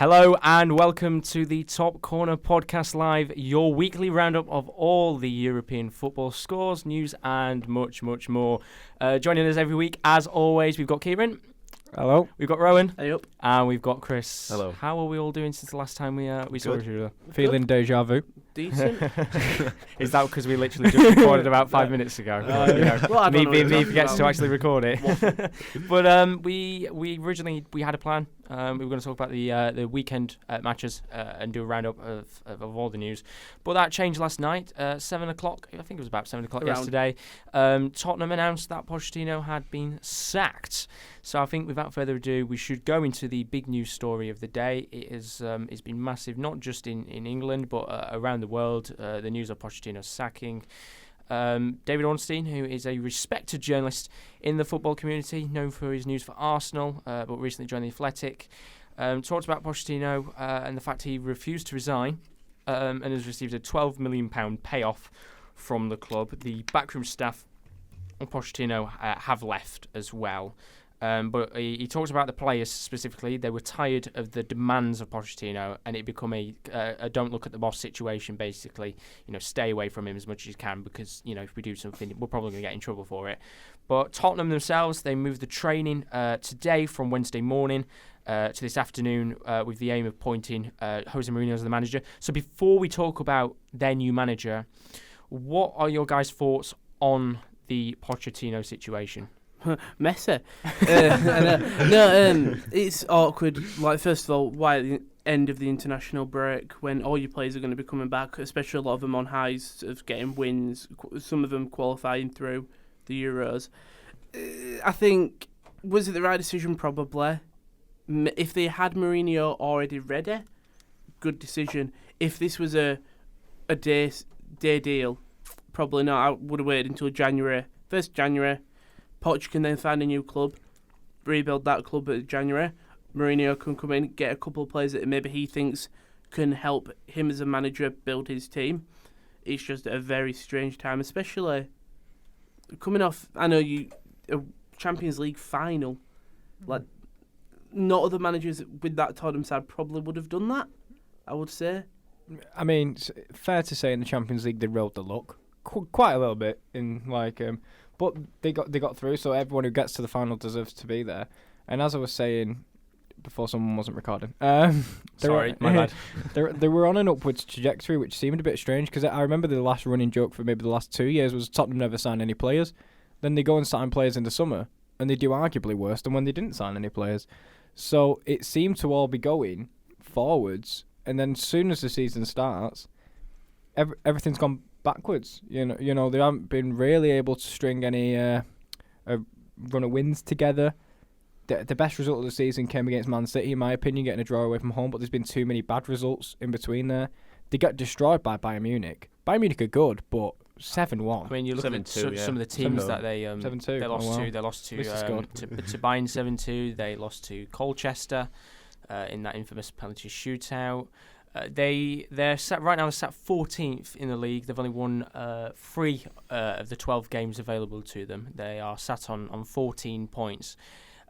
Hello and welcome to the Top Corner Podcast Live, your weekly roundup of all the European football scores, news and much, much more. Joining us every week, as always, we've got Kieran. Hello. We've got Rowan. Hey up. And we've got Chris. Hello. How are we all doing since the last time we saw each other? Feeling deja vu. Decent. Is that because we literally just recorded about 5 minutes ago? Well, me forgets to actually record it. But we originally had a plan. We were going to talk about the weekend matches and do a roundup of all the news. But that changed last night. 7 o'clock, I think it was about 7 o'clock yesterday. Tottenham announced that Pochettino had been sacked. So I think without further ado, we should go into the big news story of the day. It has it's been massive, not just in England, but around the world. The news of Pochettino's sacking. David Ornstein, who is a respected journalist in the football community, known for his news for Arsenal, but recently joined the Athletic, talked about Pochettino and the fact he refused to resign and has received a £12 million payoff from the club. The backroom staff of Pochettino have left as well. But he talks about the players specifically. They were tired of the demands of Pochettino, and it become a don't look at the boss situation. Basically, stay away from him as much as you can, because if we do something, we're probably going to get in trouble for it. But Tottenham themselves, they moved the training today from Wednesday morning to this afternoon with the aim of appointing Jose Mourinho as the manager. So before we talk about their new manager, what are your guys' thoughts on the Pochettino situation? Messy. It's awkward. Like, first of all, why at the end of the international break, when all your players are going to be coming back, especially a lot of them on highs of getting wins, some of them qualifying through the Euros. I think, was it the right decision? Probably. If they had Mourinho already ready, good decision. If this was a day deal, probably not. I would have waited until January, 1st January. Poch can then find a new club, rebuild that club at January. Mourinho can come in, get a couple of players that maybe he thinks can help him as a manager build his team. It's just a very strange time, especially coming off, I know a Champions League final. Like, not other managers with that Tottenham side probably would have done that, I would say. I mean, it's fair to say in the Champions League they rode the luck quite a little bit but they got through, so everyone who gets to the final deserves to be there. And as I was saying before, someone wasn't recording. Sorry, my bad. They were on an upwards trajectory, which seemed a bit strange, because I remember the last running joke for maybe the last 2 years was Tottenham never signed any players. Then they go and sign players in the summer, and they do arguably worse than when they didn't sign any players. So it seemed to all be going forwards, and then as soon as the season starts, everything's gone backwards. They haven't been really able to string any a run of wins together. The best result of the season came against Man City, in my opinion, getting a draw away from home, but there's been too many bad results in between there. They got destroyed by Bayern Munich. Bayern Munich are good, but 7-1. I mean, you look at some of the teams that they lost to. They lost to Bayern 7-2. They lost to Colchester in that infamous penalty shootout. They're sat right now. They're sat 14th in the league. They've only won 3 of the 12 games available to them. They are sat on 14 points.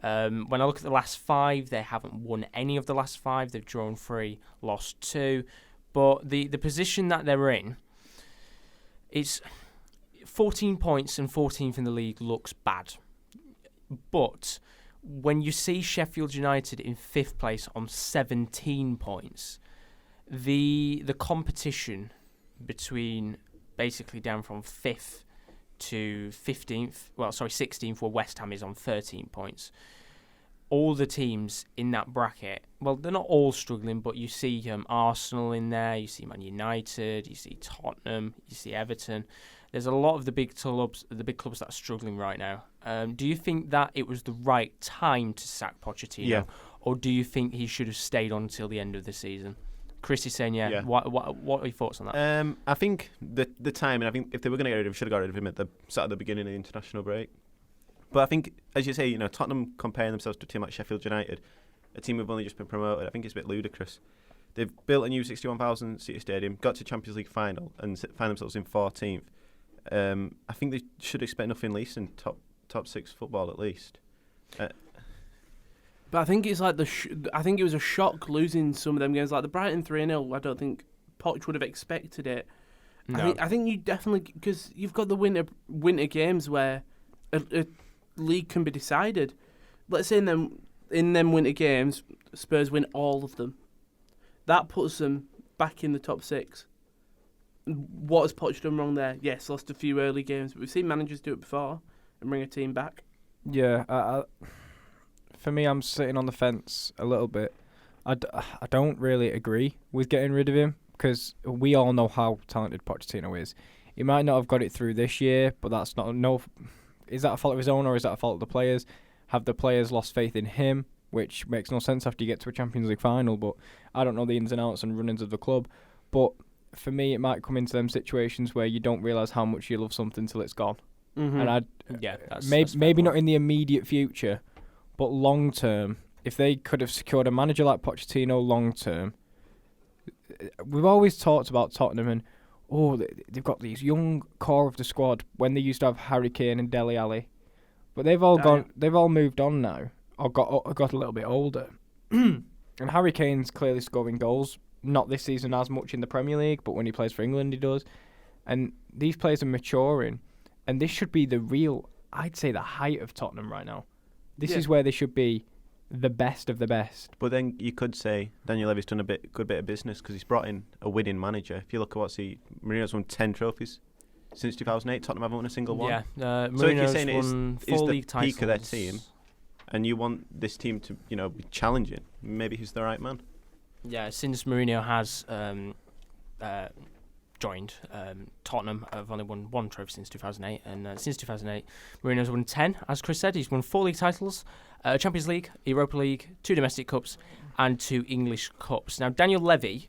When I look at the last 5, they haven't won any of the last 5. They've drawn 3, lost 2. But the position that they're in, it's 14 points and 14th in the league looks bad. But when you see Sheffield United in 5th place on 17 points, the competition between basically down from 5th to 16th, where West Ham is on 13 points. All the teams in that bracket, well, they're not all struggling, but you see Arsenal in there, you see Man United, you see Tottenham, you see Everton. There's a lot of the big clubs that are struggling right now. Do you think that it was the right time to sack Pochettino, or do you think he should have stayed on until the end of the season? Chris is saying, yeah. What are your thoughts on that? I think the time, and I think if they were going to get rid of him, should have got rid of him at the beginning of the international break. But I think, as you say, Tottenham comparing themselves to a team like Sheffield United, a team who've only just been promoted, I think it's a bit ludicrous. They've built a new 61,000-seater stadium, got to Champions League final, and find themselves in 14th. I think they should expect nothing less than top 6 football at least. But I think it's like I think it was a shock losing some of them games, like the Brighton 3-0. I don't think Poch would have expected it. No. I think you definitely, because you've got the winter games where a league can be decided. Let's say in them winter games, Spurs win all of them. That puts them back in the top 6. What has Poch done wrong there? Yes, lost a few early games, but we've seen managers do it before and bring a team back. Yeah, for me, I'm sitting on the fence a little bit. I don't really agree with getting rid of him because we all know how talented Pochettino is. He might not have got it through this year, but that's not Is that a fault of his own or is that a fault of the players? Have the players lost faith in him, which makes no sense after you get to a Champions League final? But I don't know the ins and outs and run-ins of the club. But for me, it might come into them situations where you don't realise how much you love something till it's gone. Mm-hmm. And that's maybe not in the immediate future, but long term, if they could have secured a manager like Pochettino long term, we've always talked about Tottenham and they've got these young core of the squad when they used to have Harry Kane and Dele Alli, but they've all moved on now or got a little bit older. And Harry Kane's clearly scoring goals, not this season as much in the Premier League, but when he plays for England he does. And these players are maturing. And this should be I'd say the height of Tottenham right now. This is where they should be the best of the best. But then you could say Daniel Levy's done good bit of business because he's brought in a winning manager. If you look at Mourinho's won 10 trophies since 2008. Tottenham haven't won a single one. Yeah, so if you're Mourinho's saying it won is 4 the league titles. peak of their team, and you want this team to be challenging, maybe he's the right man. Yeah, since Mourinho has joined, Tottenham have only won 1 trophy since 2008, and since 2008, Mourinho's won 10. As Chris said, he's won 4 league titles, Champions League, Europa League, 2 domestic cups, and 2 English cups. Now, Daniel Levy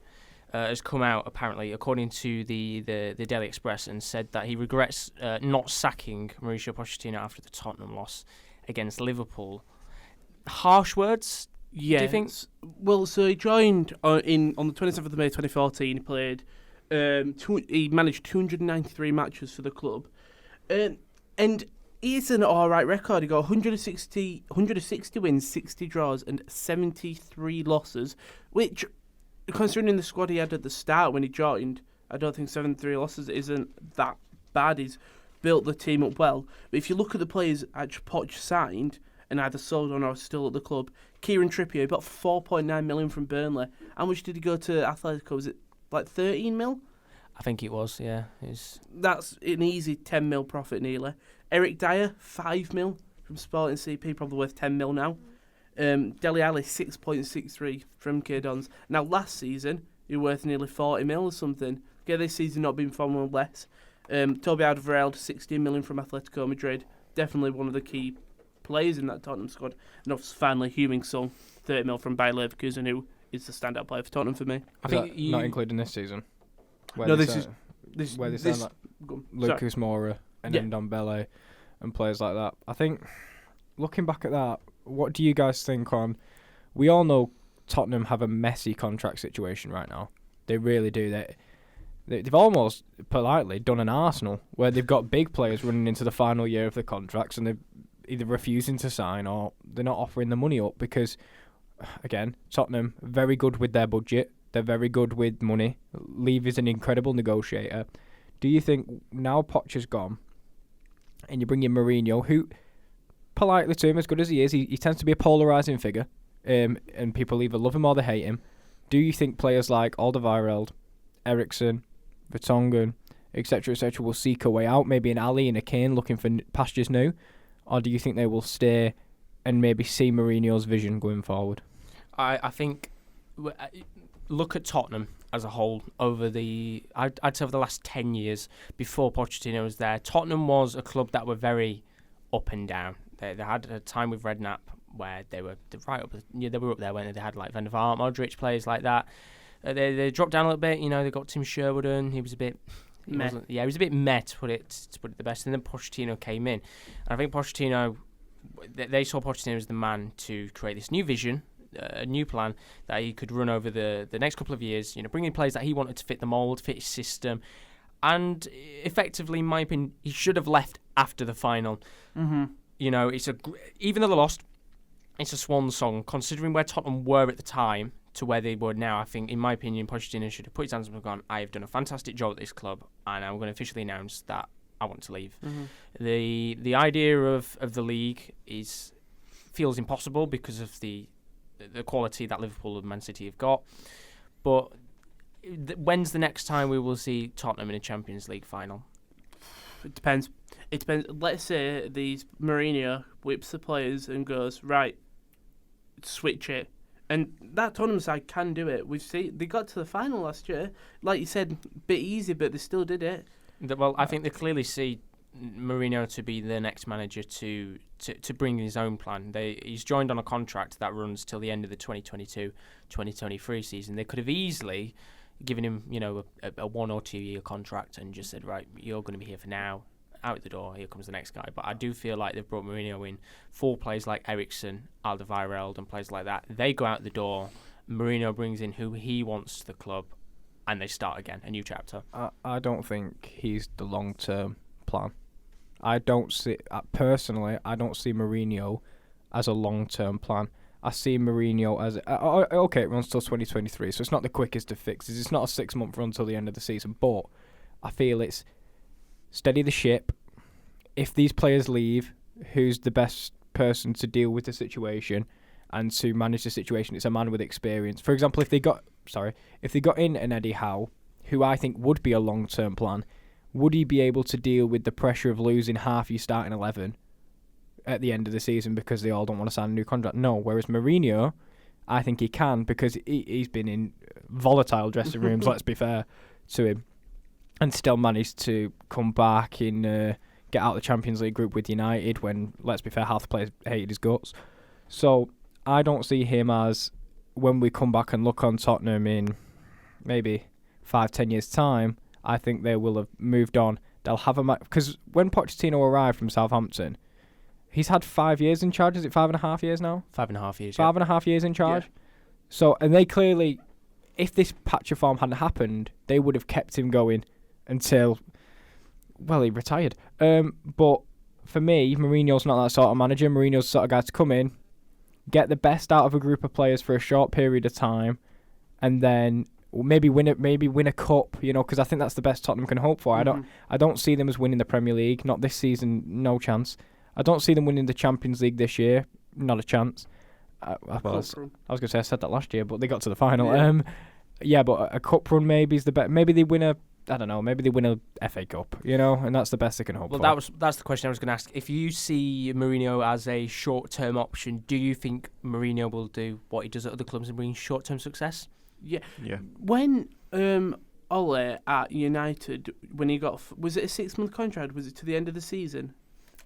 has come out, apparently, according to the Daily Express, and said that he regrets not sacking Mauricio Pochettino after the Tottenham loss against Liverpool. Harsh words? Yeah. Do you think? Well, so he joined on the 27th of May 2014. He played. He managed 293 matches for the club, and it's an alright record. He got 160 wins, 60 draws, and 73 losses. Which, considering the squad he had at the start when he joined, I don't think 73 losses isn't that bad. He's built the team up well. But if you look at the players actually Poch signed and either sold on or are still at the club, Kieran Trippier got 4.9 million from Burnley. How much did he go to Atletico? Was it like 13 mil? I think it was, yeah. That's an easy 10 mil profit nearly. Eric Dyer, 5 mil from Sporting CP, probably worth 10 mil now. Dele Alli, 6.63 from K-Dons. Now, last season, he was worth nearly 40 mil or something. Okay, this season not been far less. Toby Alderweireld, 16 million from Atletico Madrid. Definitely one of the key players in that Tottenham squad. And obviously, finally, Heung-min Son, 30 mil from Bayer Leverkusen, who is the standout player for Tottenham for me. I think not including this season. No, this is like Lucas Moura and Ndombele and players like that. I think, looking back at that, what do you guys think on... We all know Tottenham have a messy contract situation right now. They really do. They've almost politely done an Arsenal, where they've got big players running into the final year of their contracts and they're either refusing to sign or they're not offering the money up because, again, Tottenham, very good with their budget. They're very good with money. Levy's an incredible negotiator. Do you think now Poch is gone and you bring in Mourinho, who, politely to him, as good as he is, he tends to be a polarising figure, and people either love him or they hate him. Do you think players like Alderweireld, Eriksen, Vertonghen, etc., will seek a way out, maybe an Ali and a Kane looking for pastures new? Or do you think they will stay and maybe see Mourinho's vision going forward? I think... Look at Tottenham as a whole over I'd say over the last 10 years before Pochettino was there. Tottenham was a club that were very up and down. They had a time with Redknapp where they were right up. Yeah, they were up there when they had like Van der Vaart, Modric, players like that. They dropped down a little bit. They got Tim Sherwood in. He was a bit. He was a bit meh to put it the best. And then Pochettino came in. And I think Pochettino, they saw Pochettino as the man to create this new vision, a new plan that he could run over the next couple of years, bringing players that he wanted to fit the mould, fit his system. And effectively, in my opinion, he should have left after the final. Mm-hmm. Even though they lost, it's a swan song. Considering where Tottenham were at the time to where they were now, I think, in my opinion, Pochettino should have put his hands up and gone, I have done a fantastic job at this club, and I'm going to officially announce that I want to leave. Mm-hmm. The idea of the league feels impossible because of the quality that Liverpool and Man City have got. But when's the next time we will see Tottenham in a Champions League final? It depends. Let's say Mourinho whips the players and goes, right, switch it. And that Tottenham side can do it. We've seen they got to the final last year. Like you said, bit easy, but they still did it. Well, I think they clearly see Mourinho to be the next manager to bring his own plan. He's joined on a contract that runs till the end of the 2022-2023 season. They could have easily given him, a 1 or 2 year contract and just said, right, you're going to be here for now. Out the door, here comes the next guy. But I do feel like they've brought Mourinho in for players like Eriksen, Alderweireld, and players like that. They go out the door. Mourinho brings in who he wants to the club, and they start again, a new chapter. I don't think he's the long-term plan. I don't see personally. I don't see Mourinho as a long-term plan. I see Mourinho as okay. It runs till 2023, so it's not the quickest of fixes. It's not a 6-month run till the end of the season, but I feel it's steady the ship. If these players leave, who's the best person to deal with the situation and to manage the situation? It's a man with experience. For example, if they got in an Eddie Howe, who I think would be a long-term plan, would he be able to deal with the pressure of losing half your starting 11 at the end of the season because they all don't want to sign a new contract? No. Whereas Mourinho, I think he can, because he's been in volatile dressing rooms, let's be fair to him, and still managed to come back and get out of the Champions League group with United when, let's be fair, half the players hated his guts. So I don't see him as, when we come back and look on Tottenham in maybe 5-10 years' time, I think they will have moved on. They'll have a because when Pochettino arrived from Southampton, he's had 5 years in charge. Is it 5.5 years now? 5.5 years. 5.5 years in charge. Yeah. So, and they clearly, if this patch of form hadn't happened, they would have kept him going until, well, he retired. But for me, Mourinho's not that sort of manager. Mourinho's the sort of guy to come in, get the best out of a group of players for a short period of time, and then maybe win a cup. Because I think that's the best Tottenham can hope for. Mm-hmm. I don't see them as winning the Premier League. Not this season, no chance. I don't see them winning the Champions League this year. Not a chance. I was going to say I said that last year, but they got to the final. Yeah. But a cup run maybe is the best. Maybe they win maybe they win a FA Cup, and that's the best they can hope for. Well, that's the question I was going to ask. If you see Mourinho as a short-term option, do you think Mourinho will do what he does at other clubs and bring short-term success? Yeah. Yeah. When Ole at United, when he got, was it a 6-month contract? Was it to the end of the season?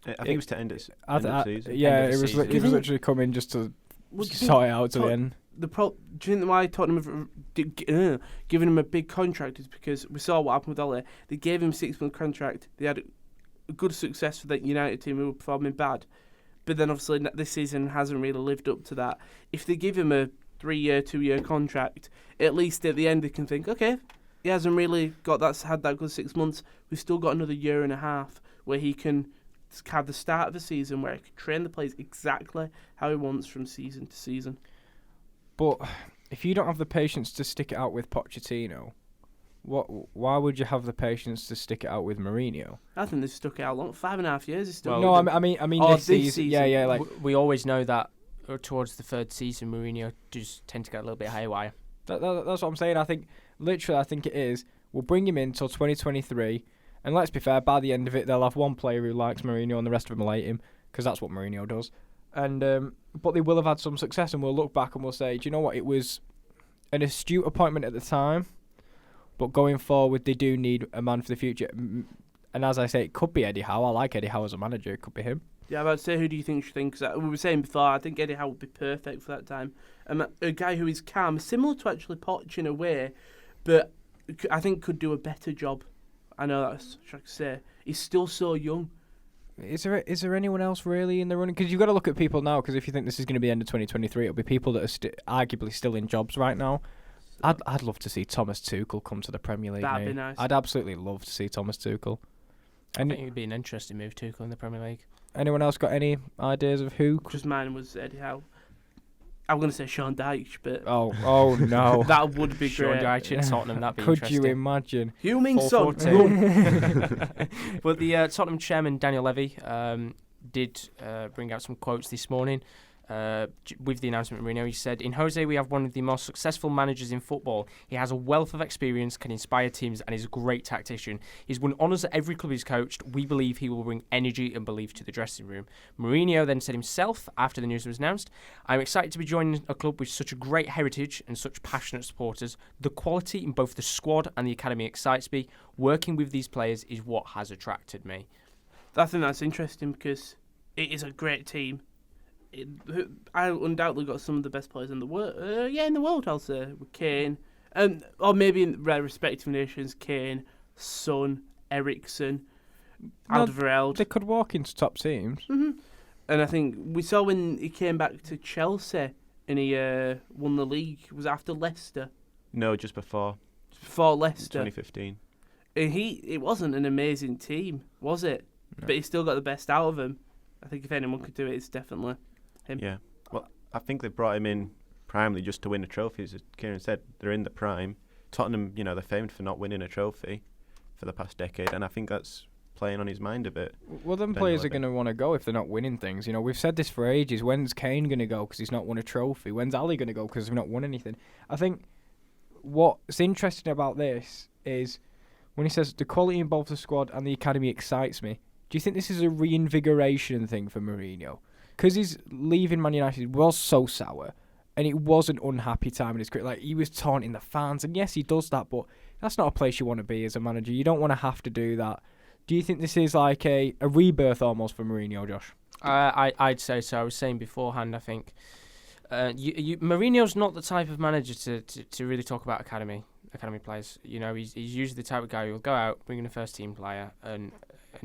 I think it was to end of the season. Yeah, End of it the was. season. He was literally coming just to sort it out to the end. Do you think why Tottenham have given him a big contract is because we saw what happened with Ole. They gave him a 6-month contract. They had a good success for that United team who were performing bad. But then obviously this season hasn't really lived up to that. If they give him a 3-year, 2-year contract, at least at the end they can think, okay, he hasn't really had that good 6 months. We've still got another year and a half where he can have the start of a season where he can train the players exactly how he wants from season to season. But if you don't have the patience to stick it out with Pochettino, why would you have the patience to stick it out with Mourinho? I think they've stuck it out long. 5.5 years is still. No, I mean this season. Yeah. Like we always know that towards the third season, Mourinho just tend to get a little bit haywire. That's what I'm saying. I think it is. We'll bring him in till 2023, and let's be fair. By the end of it, they'll have one player who likes Mourinho, and the rest of them will hate him because that's what Mourinho does. And but they will have had some success, and we'll look back and we'll say, do you know what? It was an astute appointment at the time, but going forward, they do need a man for the future. And as I say, it could be Eddie Howe. I like Eddie Howe as a manager. It could be him. Yeah, I'm about to say, who do you think should think? Because we were saying before, I think Eddie Howe would be perfect for that time. A guy who is calm, similar to actually Poch in a way, but I think could do a better job. I know that's what I could say. He's still so young. Is there anyone else really in the running? Because you've got to look at people now. Because if you think this is going to be the end of 2023, it'll be people that are arguably still in jobs right now. I'd love to see Thomas Tuchel come to the Premier League. That'd be nice. I'd absolutely love to see Thomas Tuchel. I think it would be an interesting move, Tuchel in the Premier League. Anyone else got any ideas of who? Just mine was Eddie Howe. I'm going to say Sean Dyche, but Oh no. that would be Sean great. Dyche at Tottenham, that'd be Could interesting. you imagine? Huming son. 4-4-2. But the Tottenham chairman, Daniel Levy, did bring out some quotes this morning. With the announcement of Mourinho, he said, "In Jose, we have one of the most successful managers in football. He has a wealth of experience, can inspire teams, and is a great tactician. He's won honours at every club he's coached. We believe he will bring energy and belief to the dressing room." Mourinho then said himself, after the news was announced, "I'm excited to be joining a club with such a great heritage and such passionate supporters. The quality in both the squad and the academy excites me. Working with these players is what has attracted me." I think that's interesting because it is a great team. I undoubtedly got some of the best players in the world. In the world, I'll say, with Kane, or maybe in their respective nations, Kane, Son, Eriksen, Alderweireld. They could walk into top teams. Mm-hmm. And I think we saw when he came back to Chelsea and he won the league. Was it after Leicester? No, just before. Before Leicester. 2015. And it wasn't an amazing team, was it? No. But he still got the best out of him. I think if anyone could do it, it's definitely him. Yeah. Well, I think they brought him in primarily just to win a trophy. As Kieran said, they're in the prime. Tottenham, they're famed for not winning a trophy for the past decade, and I think that's playing on his mind a bit. Well, them players are going to want to go if they're not winning things. We've said this for ages. When's Kane going to go because he's not won a trophy? When's Ali going to go because he's not won anything? I think what's interesting about this is when he says the quality in both the squad and the academy excites me. Do you think this is a reinvigoration thing for Mourinho? Because his leaving Man United was so sour, and it was an unhappy time in his career. Like, he was taunting the fans, and yes, he does that, but that's not a place you want to be as a manager. You don't want to have to do that. Do you think this is like a rebirth almost for Mourinho, Josh? I'd say so. I was saying beforehand, I think Mourinho's not the type of manager to really talk about academy players. He's usually the type of guy who will go out, bring in a first team player, and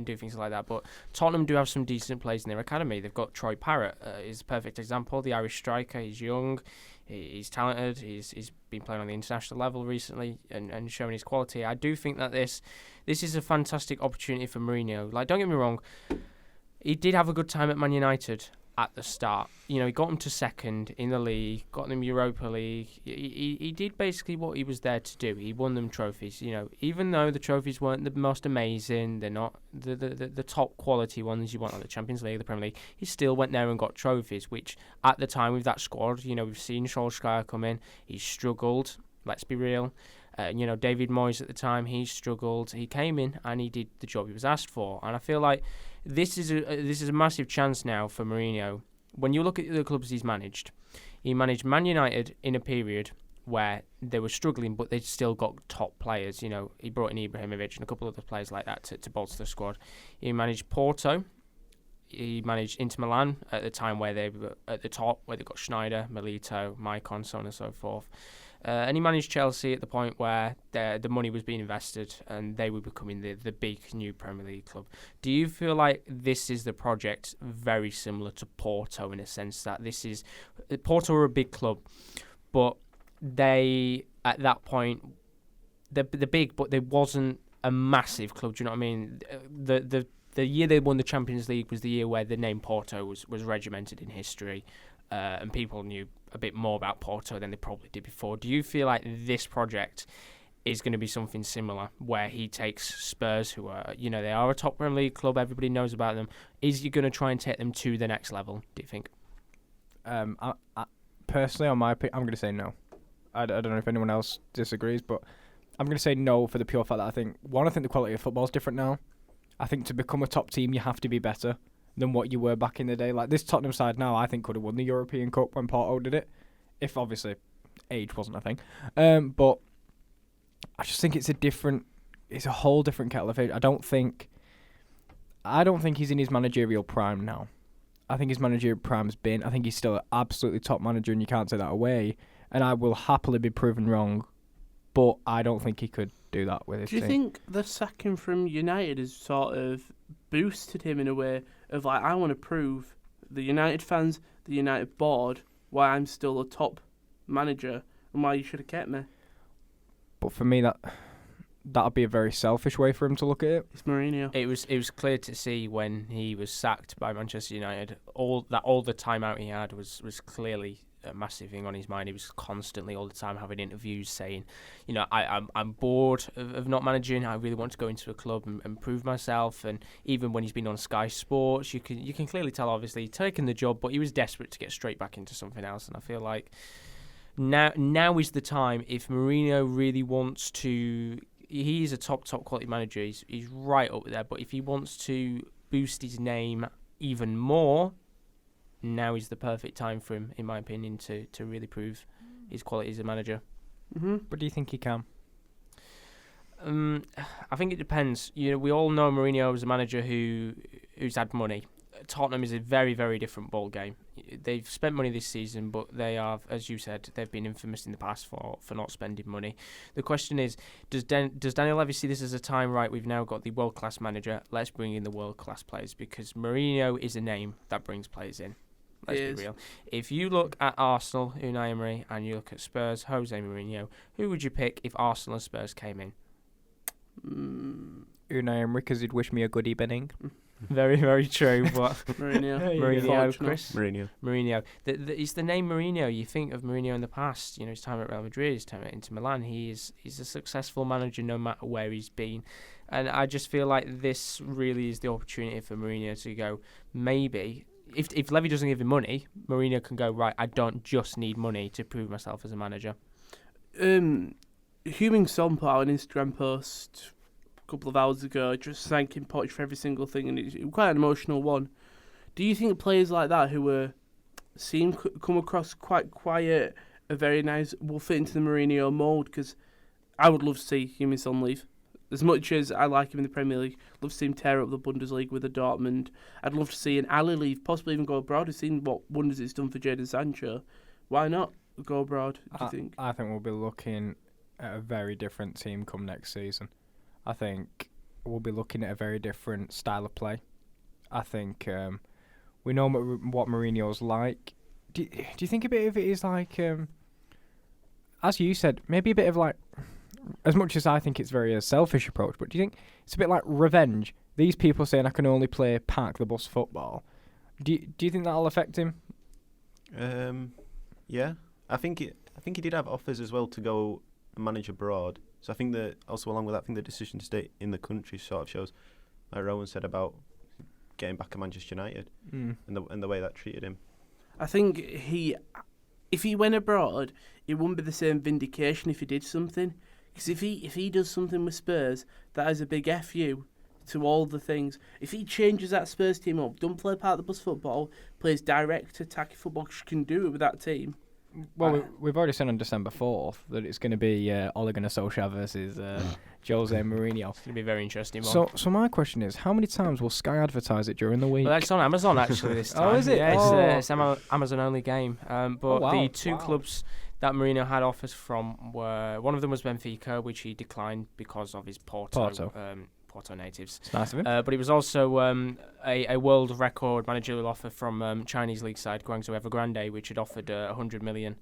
do things like that. But Tottenham do have some decent players in their academy. They've got Troy Parrott, is a perfect example. The Irish striker. He's young, he's talented. He's been playing on the international level recently and showing his quality. I do think that this is a fantastic opportunity for Mourinho. Like, don't get me wrong, he did have a good time at Man United at the start. He got them to second in the league, got them Europa League. He did basically what he was there to do. He won them trophies. Even though the trophies weren't the most amazing, they're not the top quality ones you want, like the Champions League, the Premier League, he still went there and got trophies, which at the time with that squad, we've seen Solskjaer come in. He struggled, let's be real. David Moyes at the time, he struggled. He came in and he did the job he was asked for. And I feel like this is a massive chance now for Mourinho. When you look at the clubs he managed Man United in a period where they were struggling, but they still got top players. He brought in Ibrahimovic and a couple of other players like that to bolster the squad. He managed Porto. He managed Inter Milan at the time where they were at the top, where they got Schneider, Milito, Maicon, so on and so forth. And he managed Chelsea at the point where the money was being invested and they were becoming the big new Premier League club. Do you feel like this is the project very similar to Porto in a sense that Porto are a big club, but they, at that point, they're big, but they wasn't a massive club, do you know what I mean? The year they won the Champions League was the year where the name Porto was regimented in history. And people knew a bit more about Porto than they probably did before. Do you feel like this project is going to be something similar, where he takes Spurs, who are, they are a top Premier League club, everybody knows about them. Is he going to try and take them to the next level, do you think? I personally, on my opinion, I'm going to say no. I don't know if anyone else disagrees, but I'm going to say no for the pure fact that I think the quality of football is different now. I think to become a top team, you have to be better than what you were back in the day. Like, this Tottenham side now, I think could have won the European Cup when Porto did it, if obviously age wasn't a thing. But I just think it's a whole different kettle of fish. I don't think he's in his managerial prime now. I think his managerial prime's been. I think he's still an absolutely top manager, and you can't take that away. And I will happily be proven wrong, but I don't think he could do that with his team. Do you think the sacking from United has sort of boosted him in a way of, like, I want to prove the United fans, the United board, why I'm still a top manager and why you should have kept me? But for me, that'd be a very selfish way for him to look at it. It's Mourinho. It was clear to see when he was sacked by Manchester United, all the time out he had was clearly a massive thing on his mind. He was constantly, all the time, having interviews saying, I'm bored of not managing. I really want to go into a club and prove myself. And even when he's been on Sky Sports, you can clearly tell, obviously, he's taken the job, but he was desperate to get straight back into something else. And I feel like now is the time. If Mourinho really wants to, he's a top quality manager. He's right up there. But if he wants to boost his name even more, now is the perfect time for him, in my opinion, to really prove his quality as a manager. Mm-hmm. But do you think he can? I think it depends. We all know Mourinho is a manager who's had money. Tottenham is a very, very different ball game. They've spent money this season, but they have, as you said, they've been infamous in the past for not spending money. The question is, does Daniel Levy see this as a time, right, we've now got the world-class manager, let's bring in the world-class players, because Mourinho is a name that brings players in. Let's be real. If you look at Arsenal, Unai Emery, and you look at Spurs, Jose Mourinho, who would you pick if Arsenal and Spurs came in? Unai Emery, because he'd wish me a good evening. Very, very true. But Mourinho, Chris. Mourinho. It's the name Mourinho. You think of Mourinho in the past. His time at Real Madrid, his time at Inter Milan. He's a successful manager no matter where he's been, and I just feel like this really is the opportunity for Mourinho to go. Maybe if Levy doesn't give him money, Mourinho can go, right, I don't just need money to prove myself as a manager. Heung-min Son put out an Instagram post a couple of hours ago just thanking Poch for every single thing, and it's quite an emotional one. Do you think players like that who come across quite quiet, are very nice, will fit into the Mourinho mould? Because I would love to see Heung-min Son leave. As much as I like him in the Premier League, I'd love to see him tear up the Bundesliga with a Dortmund. I'd love to see an Ali leave, possibly even go abroad. I've seen what wonders it's done for Jadon Sancho. Why not go abroad, do you think? I think we'll be looking at a very different team come next season. I think we'll be looking at a very different style of play. I think we know what Mourinho's like. Do you think a bit of it is like, as you said, maybe a bit of like, as much as I think it's very a selfish approach, but do you think it's a bit like revenge? These people saying I can only play park the bus football. Do you think that'll affect him? Yeah, I think he did have offers as well to go and manage abroad. So I think that also along with that, I think the decision to stay in the country sort of shows, like Rowan said, about getting back at Manchester United and the way that treated him. I think if he went abroad, it wouldn't be the same vindication if he did something. Because if he does something with Spurs, that is a big FU to all the things. If he changes that Spurs team up, don't play part of the bus football, plays direct attacking football, can do it with that team. Well, we've already said on December 4th that it's going to be Ole Gunnar Solskjaer versus Jose Mourinho. It's going to be a very interesting one. So my question is, how many times will Sky advertise it during the week? Well, it's on Amazon actually this time. Oh, is it? Yeah, it's an Amazon-only game. But the two Wow. clubs that Mourinho had offers from were, one of them was Benfica, which he declined because of his Porto natives. It's nice of him. But it was also a world record managerial offer from Chinese league side Guangzhou Evergrande, which had offered 100 million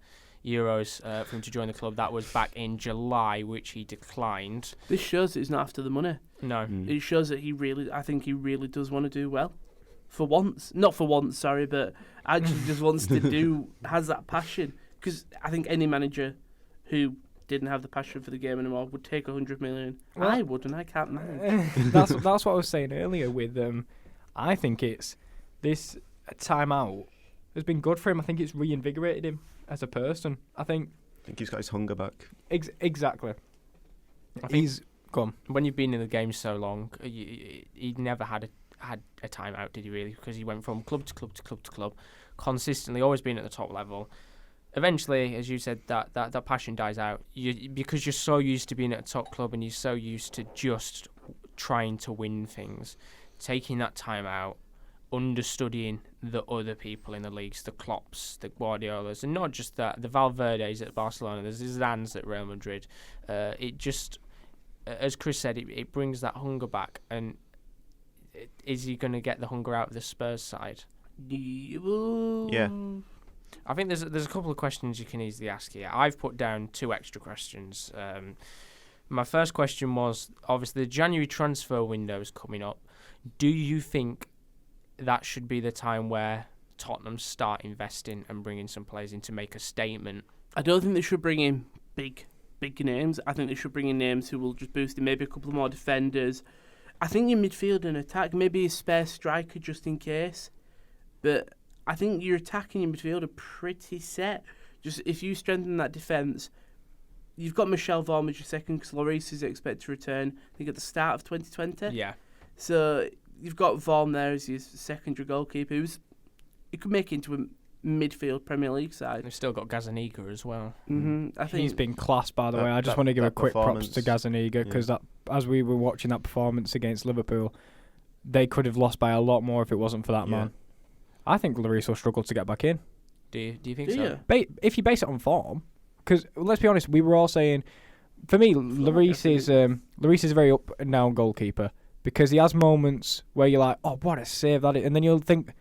euros for him to join the club. That was back in July, which he declined. This shows that he's not after the money. No. It shows that I think he really does want to do well. For once. Not for once, sorry, but actually just wants to has that passion. Because I think any manager who didn't have the passion for the game anymore would take 100 million. Well, I would, and I can't manage. That's what I was saying earlier with I think it's this time out has been good for him. I think it's reinvigorated him as a person. I think he's got his hunger back. Exactly. He's gone. When you've been in the game so long, he never had a time out, did he really? Because he went from club to club to club to club, consistently, always being at the top level. Eventually, as you said, that passion dies out. Because you're so used to being at a top club and you're so used to just trying to win things. Taking that time out, understudying the other people in the leagues, the Klopps, the Guardiolas, and not just that, the Valverdes at Barcelona, the Zidanes at Real Madrid. It just, as Chris said, it brings that hunger back. And is he going to get the hunger out of the Spurs side? Yeah. I think there's a couple of questions you can easily ask here. I've put down 2 extra questions. My first question was, obviously, the January transfer window is coming up. Do you think that should be the time where Tottenham start investing and bringing some players in to make a statement? I don't think they should bring in big names. I think they should bring in names who will just boost in, maybe a couple more defenders. I think your midfield and attack, maybe a spare striker just in case. But I think your attack and your midfield are pretty set. Just if you strengthen that defence, you've got Michel Vorm as your second, because Lloris is expected to return, I think, at the start of 2020. Yeah. So you've got Vorm there as your secondary goalkeeper. He could make it into a midfield Premier League side. They've still got Gazaniga as well. I think He's been class, by the way. I just want to give a quick props to Gazaniga, because that, as we were watching that performance against Liverpool, they could have lost by a lot more if it wasn't for that man. I think Lloris will struggle to get back in. Do you think so? If you base it on form, because let's be honest, we were all saying, for me, Lloris is a very up and down goalkeeper, because he has moments where you're like, oh, what a save that is, and then you'll think,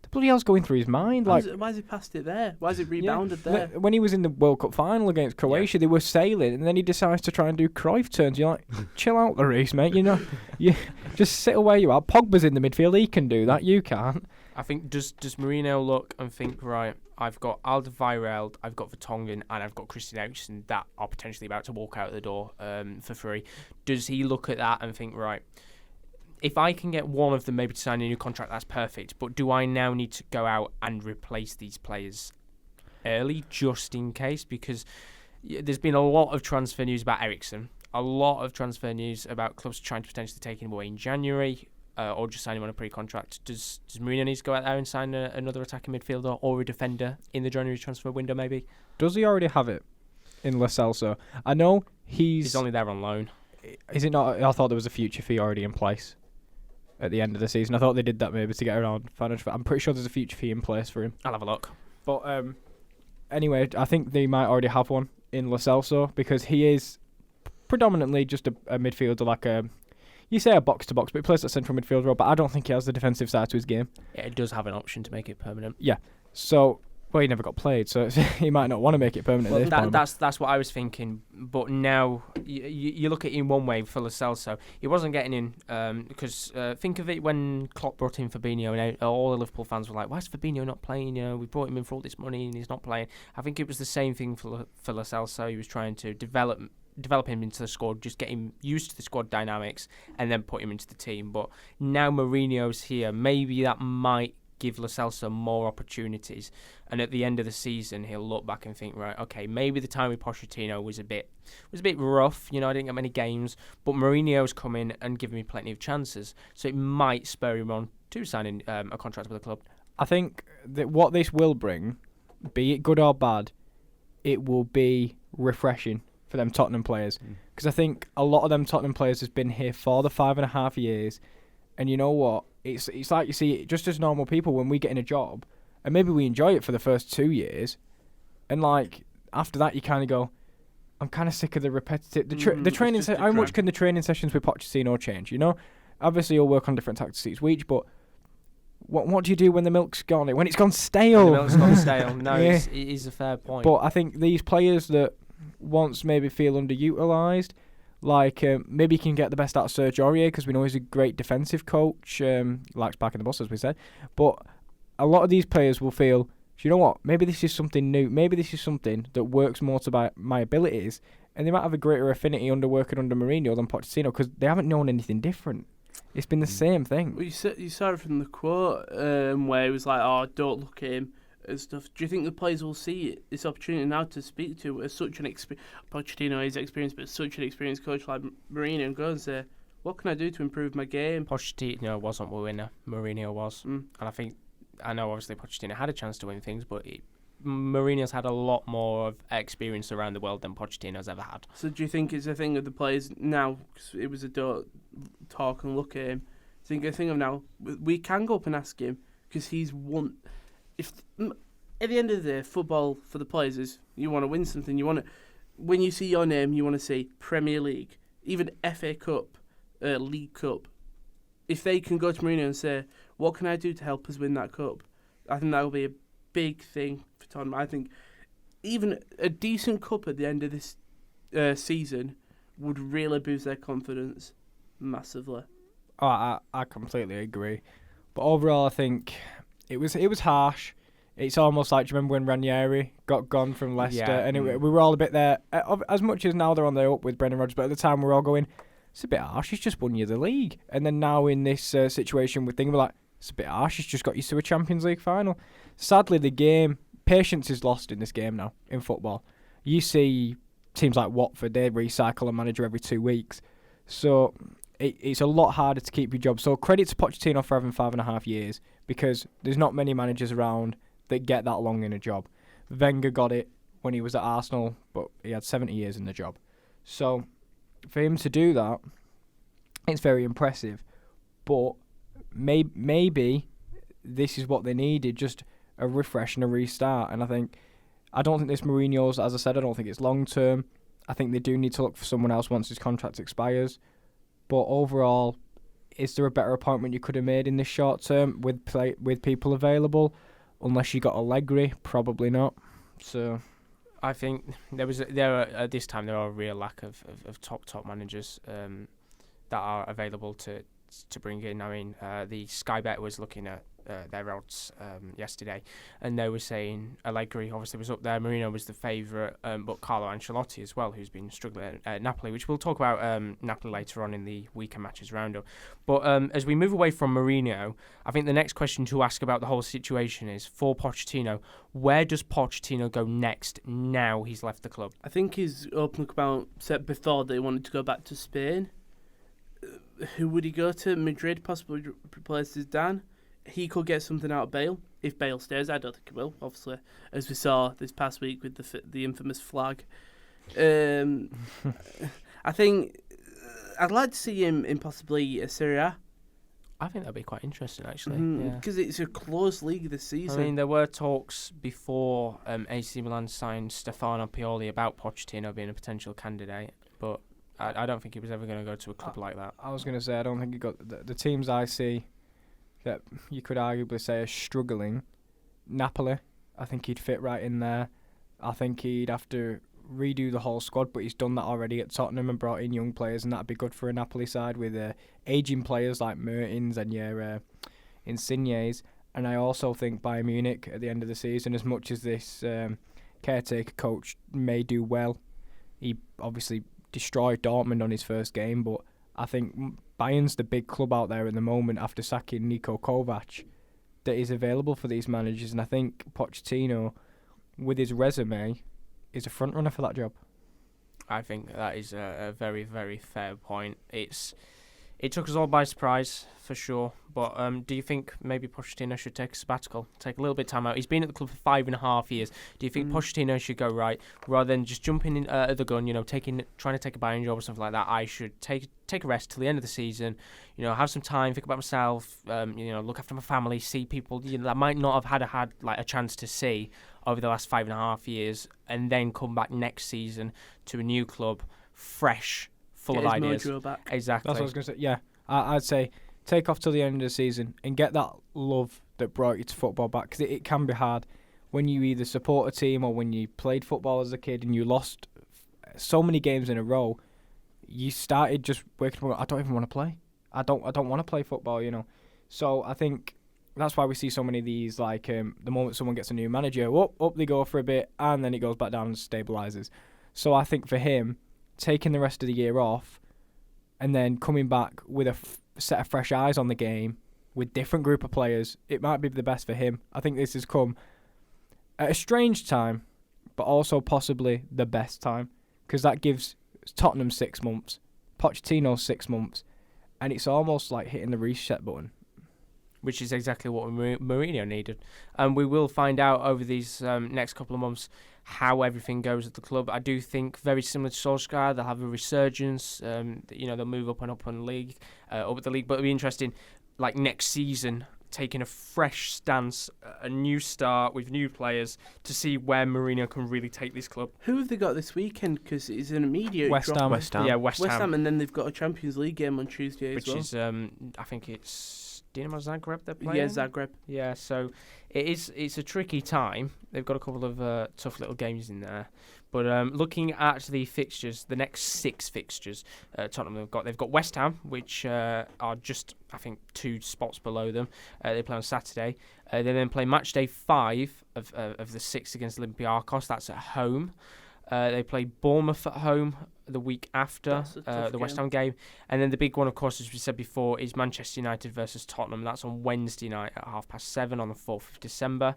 the bloody hell's going through his mind? Like, why has he passed it there? Why has it rebounded there? When he was in the World Cup final against Croatia, they were sailing, and then he decides to try and do Cruyff turns. You're like, chill out, Lloris, mate. You know, you just sit where you are. Pogba's in the midfield; he can do that. You can't. I think does Mourinho look and think, right, I've got Alderweireld, I've got Vertonghen, and I've got Christian Eriksen that are potentially about to walk out the door for free. Does he look at that and think, right, if I can get one of them maybe to sign a new contract, that's perfect, but do I now need to go out and replace these players early just in case? Because there's been a lot of transfer news about Eriksen, a lot of transfer news about clubs trying to potentially take him away in January. Or just sign him on a pre-contract. Does Mourinho need to go out there and sign another attacking midfielder or a defender in the January transfer window, maybe? Does he already have it in Lo Celso? I know he's only there on loan. Is it not? I thought there was a future fee already in place at the end of the season. I thought they did that maybe to get around financial. I'm pretty sure there's a future fee in place for him. I'll have a look. But anyway, I think they might already have one in Lo Celso, because he is predominantly just a midfielder, like a... You say a box-to-box, but he plays that central midfield role, but I don't think he has the defensive side to his game. Yeah, it does have an option to make it permanent. Yeah. So, well, he never got played, so he might not want to make it permanent at this point. That's what I was thinking. But now, you look at it in one way for Lo Celso. He wasn't getting in, because think of it when Klopp brought in Fabinho, and all the Liverpool fans were like, why is Fabinho not playing? You know, we brought him in for all this money, and he's not playing. I think it was the same thing for Lo Celso. He was trying to develop him into the squad, just get him used to the squad dynamics, and then put him into the team. But now Mourinho's here, maybe that might give Lo Celso more opportunities, and at the end of the season he'll look back and think, right, okay, maybe the time with Pochettino was a bit rough, you know, I didn't get many games, but Mourinho's come in and given me plenty of chances, so it might spur him on to signing a contract with the club. I think that what this will bring, be it good or bad, it will be refreshing for them Tottenham players, because I think a lot of them Tottenham players has been here for the 5.5 years, and you know what, it's like, you see, just as normal people, when we get in a job and maybe we enjoy it for the first 2 years, and like after that you kind of go, I'm kind of sick of the repetitive the training how much can the training sessions with Pochettino change, you know? Obviously you'll work on different tactics each week, but what do you do when the milk's gone, when it's gone stale? When the milk's gone stale. No, yeah. It is a fair point, but I think these players that once maybe feel underutilised, like maybe you can get the best out of Serge Aurier, because we know he's a great defensive coach, likes back in the bus, as we said, but a lot of these players will feel, you know what, maybe this is something new, maybe this is something that works more to my abilities, and they might have a greater affinity under working under Mourinho than Pochettino, because they haven't known anything different. It's been the same thing. Well, you saw it from the quote where he was like, oh, don't look at him and stuff. Do you think the players will see this opportunity now to speak to such an Pochettino is experienced, but such an experienced coach like Mourinho, and go and say, what can I do to improve my game? Pochettino wasn't the winner, Mourinho was. And I know obviously Pochettino had a chance to win things, but Mourinho's had a lot more of experience around the world than Pochettino's ever had. So do you think it's a thing of the players now, cause it was a don't talk and look at him, I think a thing of now, we can go up and ask him, because he's won. If at the end of the day, football for the players is, you want to win something, you want to, when you see your name, you want to say Premier League, even FA Cup, League Cup. If they can go to Mourinho and say, what can I do to help us win that cup? I think that will be a big thing for Tottenham. I think even a decent cup at the end of this season would really boost their confidence massively. Oh, I completely agree. But overall, I think it was harsh. It's almost like, do you remember when Ranieri got gone from Leicester? Yeah. And we were all a bit there. As much as now they're on the up with Brendan Rodgers, but at the time we're all going, it's a bit harsh. He's just won you the league. And then now in this situation with things, we're like, it's a bit harsh. He's just got you to a Champions League final. Sadly, the game, patience is lost in this game now in football. You see teams like Watford, they recycle a manager every 2 weeks. So it's a lot harder to keep your job. So credit to Pochettino for having 5.5 years, because there's not many managers around that get that long in a job. Wenger got it when he was at Arsenal, but he had 70 years in the job. So for him to do that, it's very impressive. But maybe this is what they needed, just a refresh and a restart. And I don't think this Mourinho's, as I said, I don't think it's long term. I think they do need to look for someone else once his contract expires. But overall, is there a better appointment you could have made in this short term with people available? Unless you got Allegri, probably not. So I think at this time there are a real lack of top managers that are available to bring in. I mean, the Sky Bet was looking at their odds yesterday, and they were saying Allegri obviously was up there, Mourinho was the favourite, but Carlo Ancelotti as well, who's been struggling at Napoli, which we'll talk about Napoli later on in the weekend matches roundup. But as we move away from Mourinho, I think the next question to ask about the whole situation is, for Pochettino, where does Pochettino go next now he's left the club? I think he's open about said before they wanted to go back to Spain. Who would he go to? Madrid possibly replaces Dan. He could get something out of Bale if Bale stays. I don't think he will, obviously, as we saw this past week with the infamous flag. I think I'd like to see him in possibly a Serie A. I think that'd be quite interesting, actually. Because it's a close league this season. I mean, there were talks before AC Milan signed Stefano Pioli about Pochettino being a potential candidate, but I don't think he was ever going to go to a club like that. I was going to say, I don't think he got the teams I see that you could arguably say are struggling. Napoli, I think he'd fit right in there. I think he'd have to redo the whole squad, but he's done that already at Tottenham and brought in young players, and that'd be good for a Napoli side with ageing players like Mertens and your Insignes. And I also think Bayern Munich at the end of the season, as much as this caretaker coach may do well, he obviously destroyed Dortmund on his first game, but I think Bayern's the big club out there at the moment after sacking Niko Kovac that is available for these managers, and I think Pochettino, with his resume, is a front runner for that job. I think that is a very, very fair point. It took us all by surprise, for sure. But do you think maybe Pochettino should take a sabbatical, take a little bit of time out? He's been at the club for 5.5 years. Do you think Pochettino should go, right, rather than just jumping in at the gun, trying to take a Bayern job or something like that, I should take a rest till the end of the season, have some time, think about myself, look after my family, see people that I might not have had like a chance to see over the last 5.5 years, and then come back next season to a new club, fresh, full of ideas. Back. Exactly. That's what I was going to say. Yeah, I'd say take off till the end of the season and get that love that brought you to football back, because it can be hard when you either support a team or when you played football as a kid and you lost so many games in a row. You started just waking up, I don't even want to play. I don't want to play football, So I think that's why we see so many of these, like the moment someone gets a new manager, up they go for a bit, and then it goes back down and stabilises. So I think for him, taking the rest of the year off and then coming back with a set of fresh eyes on the game with different group of players, it might be the best for him. I think this has come at a strange time, but also possibly the best time, because that gives Tottenham 6 months, Pochettino 6 months, and it's almost like hitting the reset button. Which is exactly what Mourinho needed. And we will find out over these next couple of months how everything goes at the club. I do think very similar to Solskjaer, they'll have a resurgence. They'll move up at the league. But it'll be interesting, like next season, taking a fresh stance, a new start with new players to see where Mourinho can really take this club. Who have they got this weekend? Because it's an immediate West drop. Ham. Yeah, West Ham. And then they've got a Champions League game on Tuesday which as well. Which is, I think it's Dinamo Zagreb they're playing? Yeah, Zagreb. Yeah, so it's a tricky time. They've got a couple of tough little games in there. But looking at the fixtures, the next 6 fixtures Tottenham they've got West Ham, which are just, I think, 2 spots below them. They play on Saturday. They then play match day 5 of the 6 against Olympiacos. That's at home. They play Bournemouth at home the week after the West Ham game. And then the big one, of course, as we said before, is Manchester United versus Tottenham. That's on Wednesday night at 7:30 on the 4th of December.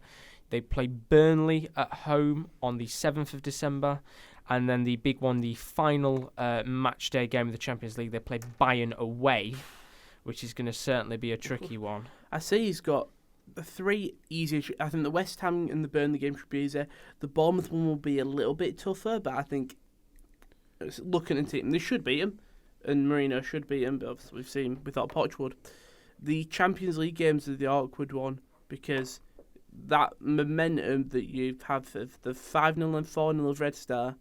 They play Burnley at home on the 7th of December. And then the big one, the final match day game of the Champions League, they play Bayern away, which is going to certainly be a tricky one. I see he's got the 3 easier. I think the West Ham and the Burnley game should be easier. The Bournemouth one will be a little bit tougher, but I think looking at it, they should beat him, and Mourinho should beat him, but obviously we've seen we thought Poch would. The Champions League games are the awkward one because that momentum that you have of the 5-0 and 4-0 of Red Star,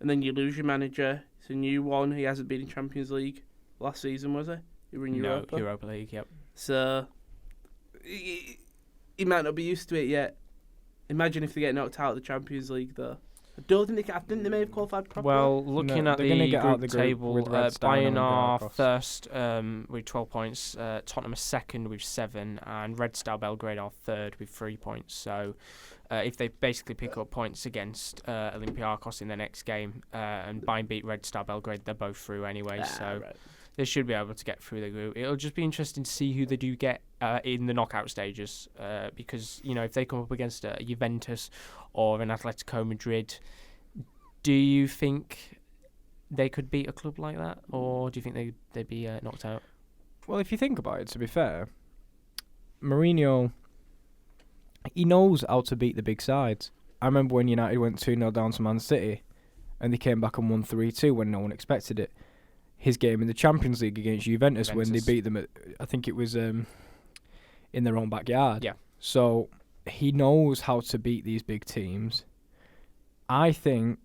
and then you lose your manager. It's a new one. He hasn't been in Champions League last season, was he? You were in Europa? No, Europa League, yep. So he might not be used to it yet. Imagine if they get knocked out of the Champions League, though. I don't think I think they may have qualified properly. Well, looking at the group table, Bayern are first with 12 points, Tottenham are second with 7, and Red Star Belgrade are third with 3 points. So if they basically pick up points against Olympiacos in their next game, and Bayern beat Red Star Belgrade, they're both through anyway. Right. They should be able to get through the group. It'll just be interesting to see who they do get in the knockout stages, because if they come up against a Juventus or an Atletico Madrid, do you think they could beat a club like that, or do you think they'd be knocked out? Well, if you think about it, to be fair, Mourinho, he knows how to beat the big sides. I remember when United went 2-0 down to Man City, and they came back and won 3-2 when no one expected it. His game in the Champions League against Juventus when they beat them, I think it was in their own backyard. Yeah. So he knows how to beat these big teams. I think,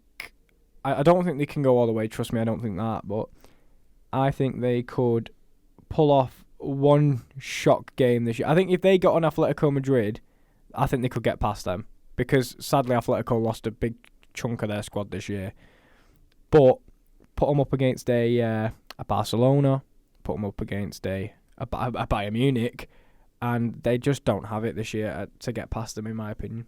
I don't think they can go all the way, trust me, I don't think that, but I think they could pull off one shock game this year. I think if they got on Atletico Madrid, I think they could get past them, because sadly Atletico lost a big chunk of their squad this year. But put them up against a Barcelona, put them up against a Bayern Munich, and they just don't have it this year to get past them, in my opinion.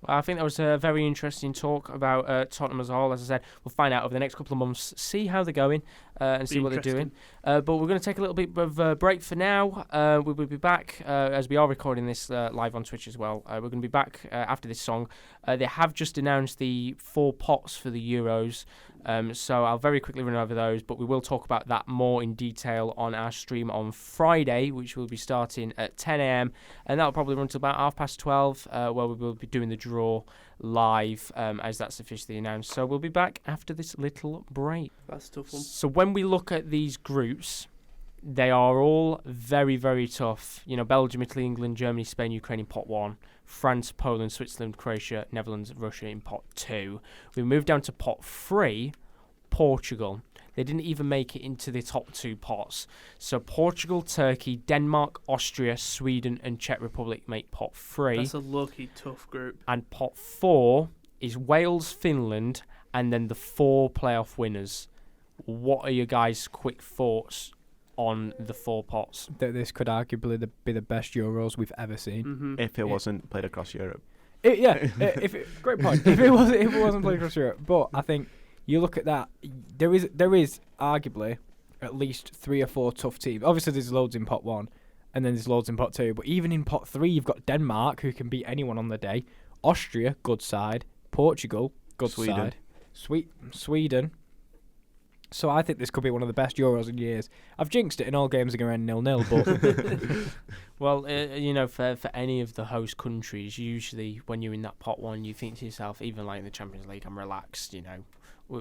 I think that was a very interesting talk about Tottenham as a whole. As I said, we'll find out over the next couple of months, see how they're going, and see what they're doing. But we're going to take a little bit of a break for now. We will be back, as we are recording this live on Twitch as well. We're going to be back after this song. They have just announced the 4 pots for the Euros. So I'll very quickly run over those, but we will talk about that more in detail on our stream on Friday, which will be starting at 10 a.m. and that'll probably run till about 12:30, where we will be doing the draw live, as that's officially announced. So we'll be back after this little break. That's a tough one. So when we look at these groups, they are all very, very tough. Belgium, Italy, England, Germany, Spain, Ukraine in pot 1. France, Poland, Switzerland, Croatia, Netherlands, Russia in pot 2. We moved down to pot 3, Portugal. They didn't even make it into the top 2 pots. So Portugal, Turkey, Denmark, Austria, Sweden and Czech Republic make pot 3. That's a lucky, tough group. And pot 4 is Wales, Finland, and then the 4 playoff winners. What are your guys' quick thoughts on the 4 pots? That this could arguably be the best Euros we've ever seen, if it wasn't played across Europe. Great point. If it wasn't played across Europe, but I think you look at that, there is arguably at least 3 or 4 tough teams. Obviously, there's loads in pot 1, and then there's loads in pot 2. But even in pot 3, you've got Denmark, who can beat anyone on the day. Austria, good side. Portugal, good side. Sweden. So I think this could be one of the best Euros in years. I've jinxed it, and all games are going to end 0-0, but... Well, for any of the host countries, usually when you're in that pot 1, you think to yourself, even like in the Champions League, I'm relaxed,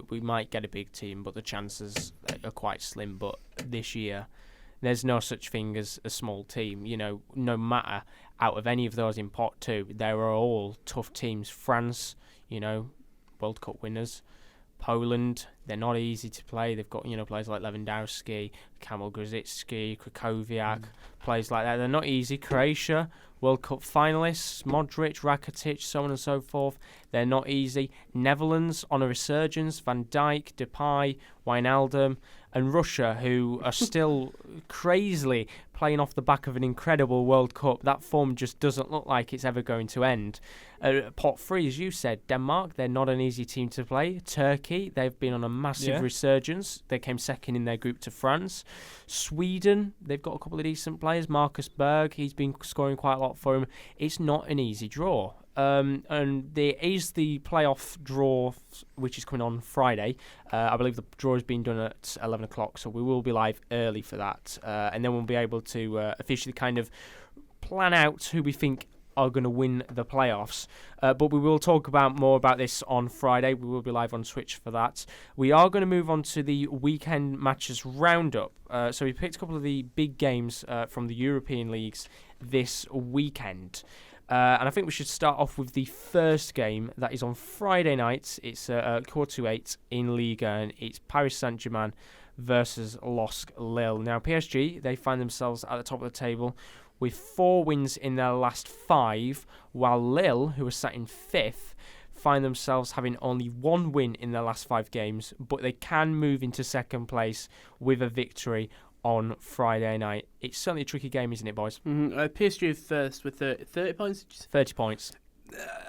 we might get a big team, but the chances are quite slim. But this year, there's no such thing as a small team. No matter out of any of those in pot 2, there are all tough teams. France, World Cup winners. Poland, they're not easy to play. They've got players like Lewandowski, Kamil Grzycki, Krakowiak, players like that. They're not easy. Croatia, World Cup finalists, Modric, Rakitic, so on and so forth. They're not easy. Netherlands on a resurgence, Van Dijk, Depay, Wijnaldum, and Russia, who are still crazily playing off the back of an incredible World Cup. That form just doesn't look like it's ever going to end. Pot 3, as you said, Denmark, they're not an easy team to play. Turkey, they've been on a massive resurgence. They came second in their group to France. Sweden, they've got a couple of decent players. Marcus Berg, he's been scoring quite a lot for him. It's not an easy draw. And there is the playoff draw, which is coming on Friday. I believe the draw is being done at 11 o'clock, so we will be live early for that. And then we'll be able to officially kind of plan out who we think are going to win the playoffs. But we will talk more about this on Friday. We will be live on Twitch for that. We are going to move on to the weekend matches roundup. So we picked a couple of the big games from the European leagues this weekend. And I think we should start off with the first game that is on Friday night. It's quarter to 8 in Liga, and it's Paris Saint-Germain versus LOSC Lille. Now, PSG, they find themselves at the top of the table with 4 wins in their last 5, while Lille, who are sat in 5th, find themselves having only 1 win in their last 5 games, but they can move into second place with a victory on Friday night. It's certainly a tricky game, isn't it, boys? PSG first with 30 points. 30 points.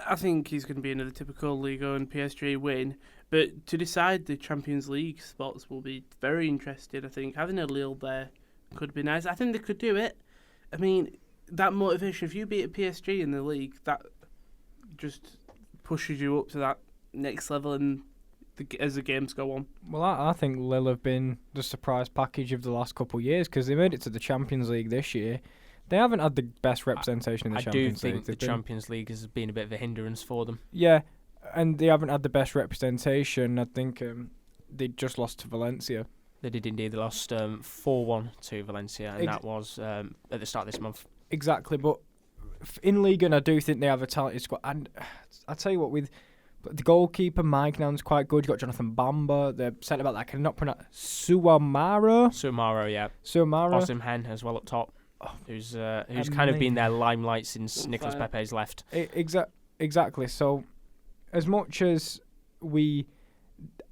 I think he's going to be another typical Liga and PSG win. But to decide the Champions League spots will be very interesting, I think. Having a Lille there could be nice. I think they could do it. I mean, that motivation, if you beat a PSG in the league, that just pushes you up to that next level and as the games go on. Well, I think Lille have been the surprise package of the last couple of years because they made it to the Champions League this year. They haven't had the best representation in the Champions League. I do think the Champions League has been a bit of a hindrance for them. Yeah, and they haven't had the best representation. I think they just lost to Valencia. They did indeed. They lost 4-1 to Valencia, and that was at the start of this month. Exactly, but in Liga, I do think they have a talented squad. And I tell you what, with the goalkeeper, Mike Noun's quite good. You've got Jonathan Bamba. The centre-back that I cannot pronounce. Suamaro, yeah. Osim Hen as well up top, who's kind of been their limelight since Nicolas Pepe's left. Exactly. So, as much as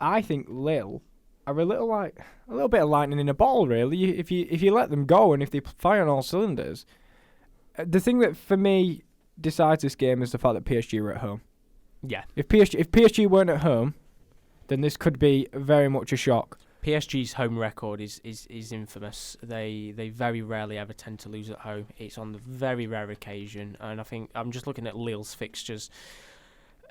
I think Lille are a little bit of lightning in a bottle, really. If you let them go and if they fire on all cylinders, the thing that for me decides this game is the fact that PSG are at home. Yeah. If PSG weren't at home, then this could be very much a shock. PSG's home record is infamous. They very rarely ever tend to lose at home. It's on the very rare occasion, and I think I'm just looking at Lille's fixtures.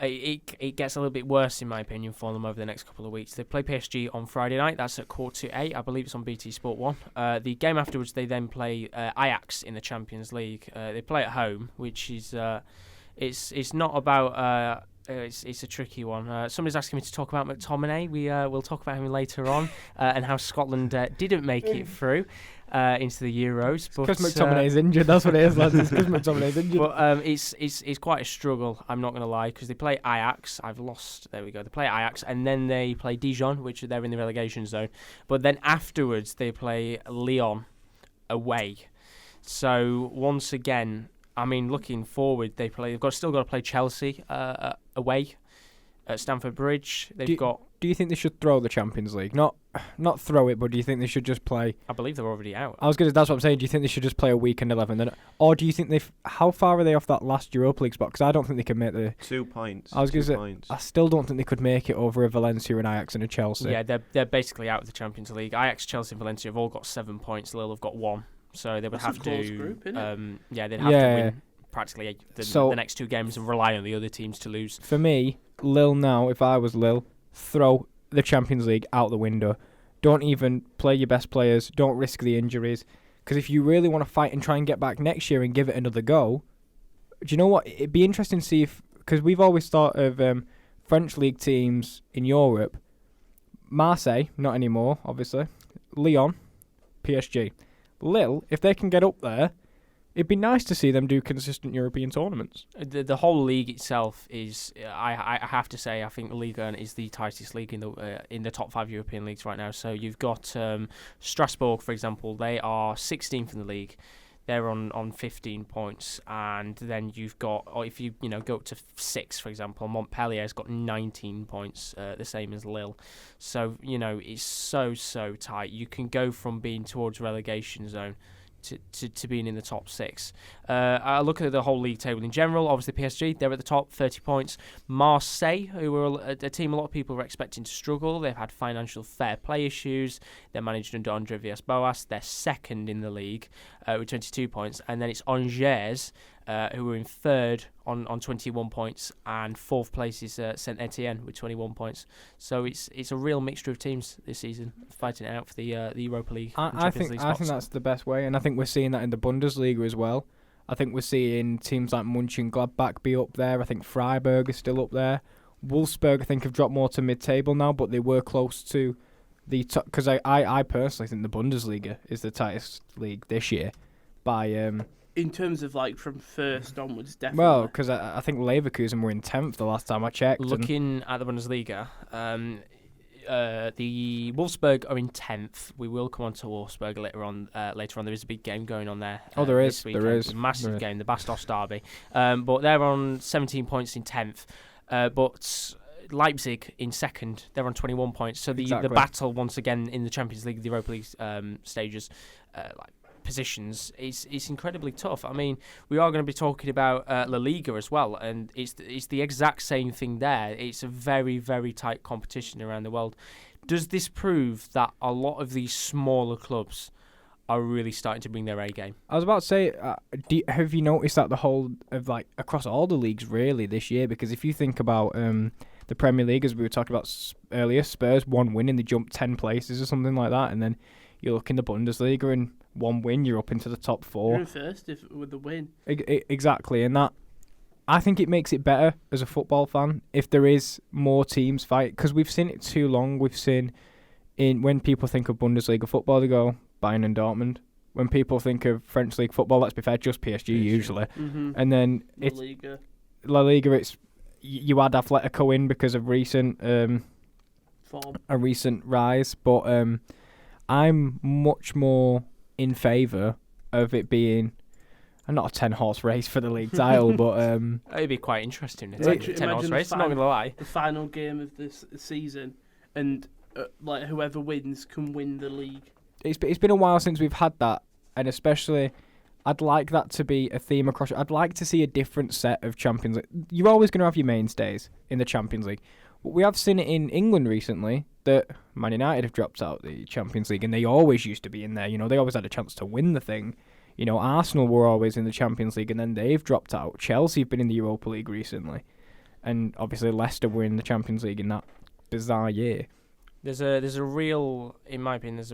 It gets a little bit worse, in my opinion, for them over the next couple of weeks. They play PSG on Friday night. That's at 7:45. I believe it's on BT Sport 1. The game afterwards, they then play Ajax in the Champions League. They play at home, which is it's not about. It's a tricky one. Somebody's asking me to talk about McTominay. We'll talk about him later on and how Scotland didn't make it through into the Euros. Because McTominay's injured. That's what it is, lads. It's because McTominay's injured. But it's quite a struggle. I'm not going to lie, because they play Ajax. I've lost. There we go. They play Ajax, and then they play Dijon, which they're in the relegation zone. But then afterwards they play Lyon away. So once again, I mean, looking forward, they've still got to play Chelsea away at Stamford Bridge. Do you think they should throw the Champions League? Not throw it, but do you think they should just play? I believe they're already out. That's what I'm saying. Do you think they should just play a weekend 11? Or do you think how far are they off that last Europa League spot? Because I don't think they can make the 2 points. I was going to say, I still don't think they could make it over a Valencia, an Ajax, and a Chelsea. Yeah, they're basically out of the Champions League. Ajax, Chelsea, and Valencia have all got 7 points. Lille have got 1. So they would have to. Group, isn't it? They'd have to win practically the next 2 games and rely on the other teams to lose. For me, Lille now, if I was Lille, throw the Champions League out the window. Don't even play your best players. Don't risk the injuries. Because if you really want to fight and try and get back next year and give it another go, do you know what? It'd be interesting to see if, because we've always thought of French league teams in Europe, Marseille, not anymore, obviously, Lyon, PSG. Lille, if they can get up there, it'd be nice to see them do consistent European tournaments. The whole league itself is, I have to say, I think Liga 1 is the tightest league in the top 5 European leagues right now. So you've got Strasbourg, for example. They are 16th in the league. they're on 15 points, and then you've got, or if you go up to 6, for example, Montpellier's got 19 points, the same as Lille. So it's so tight. You can go from being towards relegation zone to being in the top 6. I look at the whole league table in general. Obviously, PSG, they're at the top, 30 points. Marseille, who were a team a lot of people were expecting to struggle. They've had financial fair play issues. They're managed under Andre Villas-Boas. They're second in the league with 22 points. And then it's Angers, who were in third on 21 points, and fourth place is Saint Etienne with 21 points. So it's a real mixture of teams this season fighting it out for the Europa League. I think that's the best way, and I think we're seeing that in the Bundesliga as well. I think we're seeing teams like Mönchengladbach be up there. I think Freiburg is still up there. Wolfsburg, I think, have dropped more to mid-table now, but they were close to the top. Because I personally think the Bundesliga is the tightest league this year by in terms of from first onwards, definitely. Well, because I think Leverkusen were in 10th the last time I checked. Looking at the Bundesliga, the Wolfsburg are in 10th. We will come on to Wolfsburg later on. There is a big game going on there. There is. A massive game, the Bas Dost derby. But they're on 17 points in 10th. But Leipzig in second, they're on 21 points. So the battle once again in the Champions League, the Europa League stages, positions is incredibly tough. I mean, we are going to be talking about La Liga as well, and it's the exact same thing there. It's a very, very tight competition around the world. Does this prove that a lot of these smaller clubs are really starting to bring their A game? I was about to say, have you noticed that the whole of across all the leagues really this year? Because if you think about the Premier League, as we were talking about earlier, Spurs, 1 win and they jumped 10 places or something like that, and then you look in the Bundesliga and 1 win, you're up into the top 4. You're in first with the win. Exactly, and that I think it makes it better as a football fan if there is more teams fight, because we've seen it too long. We've seen when people think of Bundesliga football, they go Bayern and Dortmund. When people think of French league football, let's be fair, just PSG usually, and then it's La Liga. It's you add Atletico in because of recent form, a recent rise, but I'm much more in favour of it being not a 10-horse race for the league title, but it'd be quite interesting. It's like a 10-horse race. I'm not gonna lie. The final game of this season, and whoever wins can win the league. It's been a while since we've had that, and especially I'd like that to be a theme across. I'd like to see a different set of Champions League. You're always going to have your mainstays in the Champions League. But we have seen it in England recently that Man United have dropped out the Champions League, and they always used to be in there. They always had a chance to win the thing. Arsenal were always in the Champions League, and then they've dropped out. Chelsea have been in the Europa League recently, and obviously Leicester were in the Champions League in that bizarre year. There's a real, in my opinion,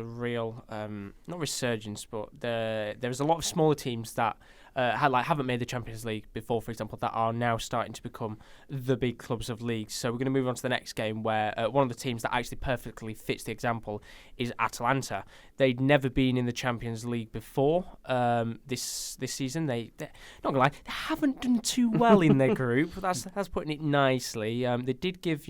not resurgence, but there's a lot of smaller teams that haven't made the Champions League before, for example, that are now starting to become the big clubs of leagues. So we're going to move on to the next game, where one of the teams that actually perfectly fits the example is Atalanta. They'd never been in the Champions League before this season. They're not gonna lie, they haven't done too well in their group. That's putting it nicely. They did give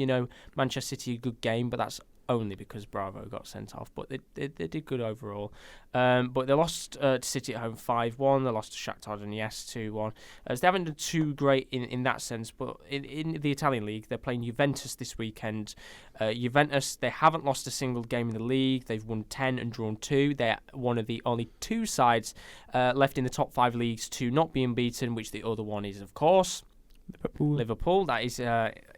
Manchester City a good game, but that's only because Bravo got sent off, but they did good overall. But they lost to City at home 5-1. They lost to Shakhtar Donetsk 2-1. So they haven't done too great in that sense. But in the Italian league, they're playing Juventus this weekend. Juventus, they haven't lost a single game in the league. They've won 10 and drawn 2. They're one of the only 2 sides left in the top 5 leagues to not be unbeaten, which the other one is, of course, Liverpool. That is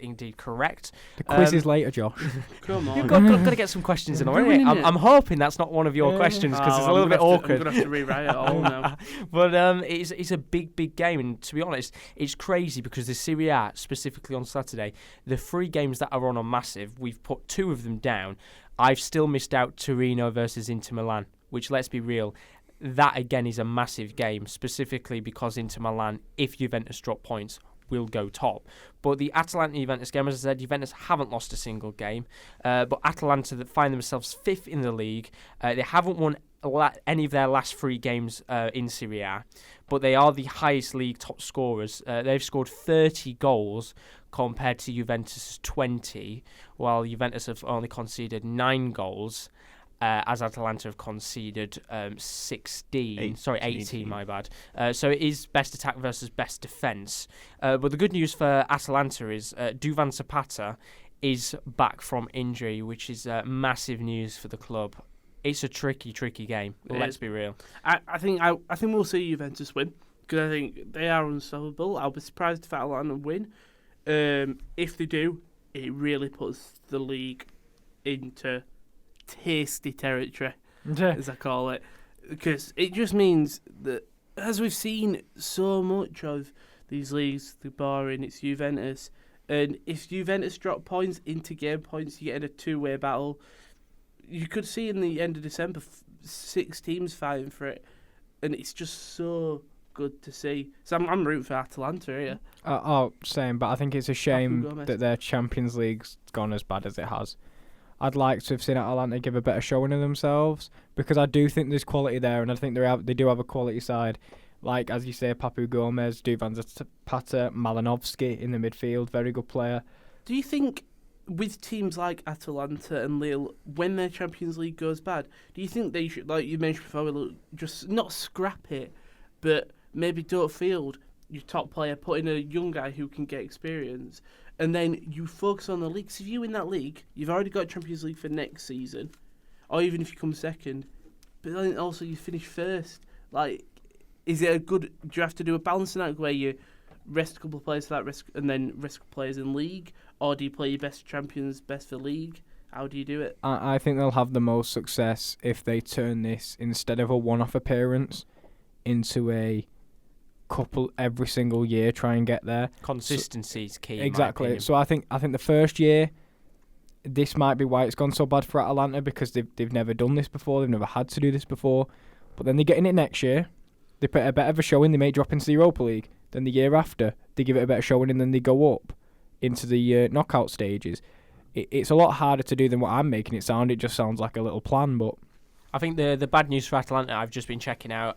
indeed correct. The quiz is later, Josh. Come on. You've got to get some questions in already. I'm hoping that's not one of your questions, because it's a little bit awkward. I'm going to have to rewrite it all now. But it's a big game, and to be honest, it's crazy because the Serie A, specifically on Saturday, the 3 games that are on are massive. We've put 2 of them down. I've still missed out Torino versus Inter Milan, which, let's be real, that again is a massive game, specifically because Inter Milan, if Juventus drop points, will go top. But the Atalanta-Juventus game, as I said, Juventus haven't lost a single game. But Atalanta that find themselves 5th in the league. They haven't won any of their last 3 games in Serie A, but they are the highest league top scorers. They've scored 30 goals compared to Juventus' 20, while Juventus have only conceded 9 goals. as Atalanta have conceded 18, my bad. So it is best attack versus best defence. But the good news for Atalanta is Duvan Zapata is back from injury, which is massive news for the club. It's a tricky game. Let's be real. I think we'll see Juventus win, because I think they are unstoppable. I'll be surprised if Atalanta win. If they do, it really puts the league into tasty territory, as I call it, because it just means that, as we've seen so much of these leagues, the boring, it's Juventus, and if Juventus drop points into game points, you get in a two-way battle. You could see in the end of December 6 teams fighting for it, and it's just so good to see. So I'm rooting for Atalanta here. Same, but I think it's a shame that their Champions League's gone as bad as it has. I'd like to have seen Atalanta give a better showing of themselves, because I do think there's quality there, and I think they do have a quality side. Like, as you say, Papu Gomez, Duvan Zapata, Malinovsky in the midfield, very good player. Do you think, with teams like Atalanta and Lille, when their Champions League goes bad, do you think they should, like you mentioned before, just not scrap it, but maybe don't field your top player, put in a young guy who can get experience, and then you focus on the league? So if you win that league, you've already got Champions League for next season, or even if you come second, but then also you finish first. Like, is it do you have to do a balancing act where you rest a couple of players for that risk and then risk players in league, or do you play your best champions, best for league? How do you do it? I think they'll have the most success if they turn this, instead of a one-off appearance, into a couple every single year, try and get there. Consistency is key. Exactly. So I think the first year, this might be why it's gone so bad for Atalanta, because they've never done this before, they've never had to do this before. But then they get in it next year, they put a better of a showing, they may drop into the Europa League. Then the year after, they give it a better showing, and then they go up into the knockout stages. It's a lot harder to do than what I'm making it sound. It just sounds like a little plan, but I think the bad news for Atalanta, I've just been checking out,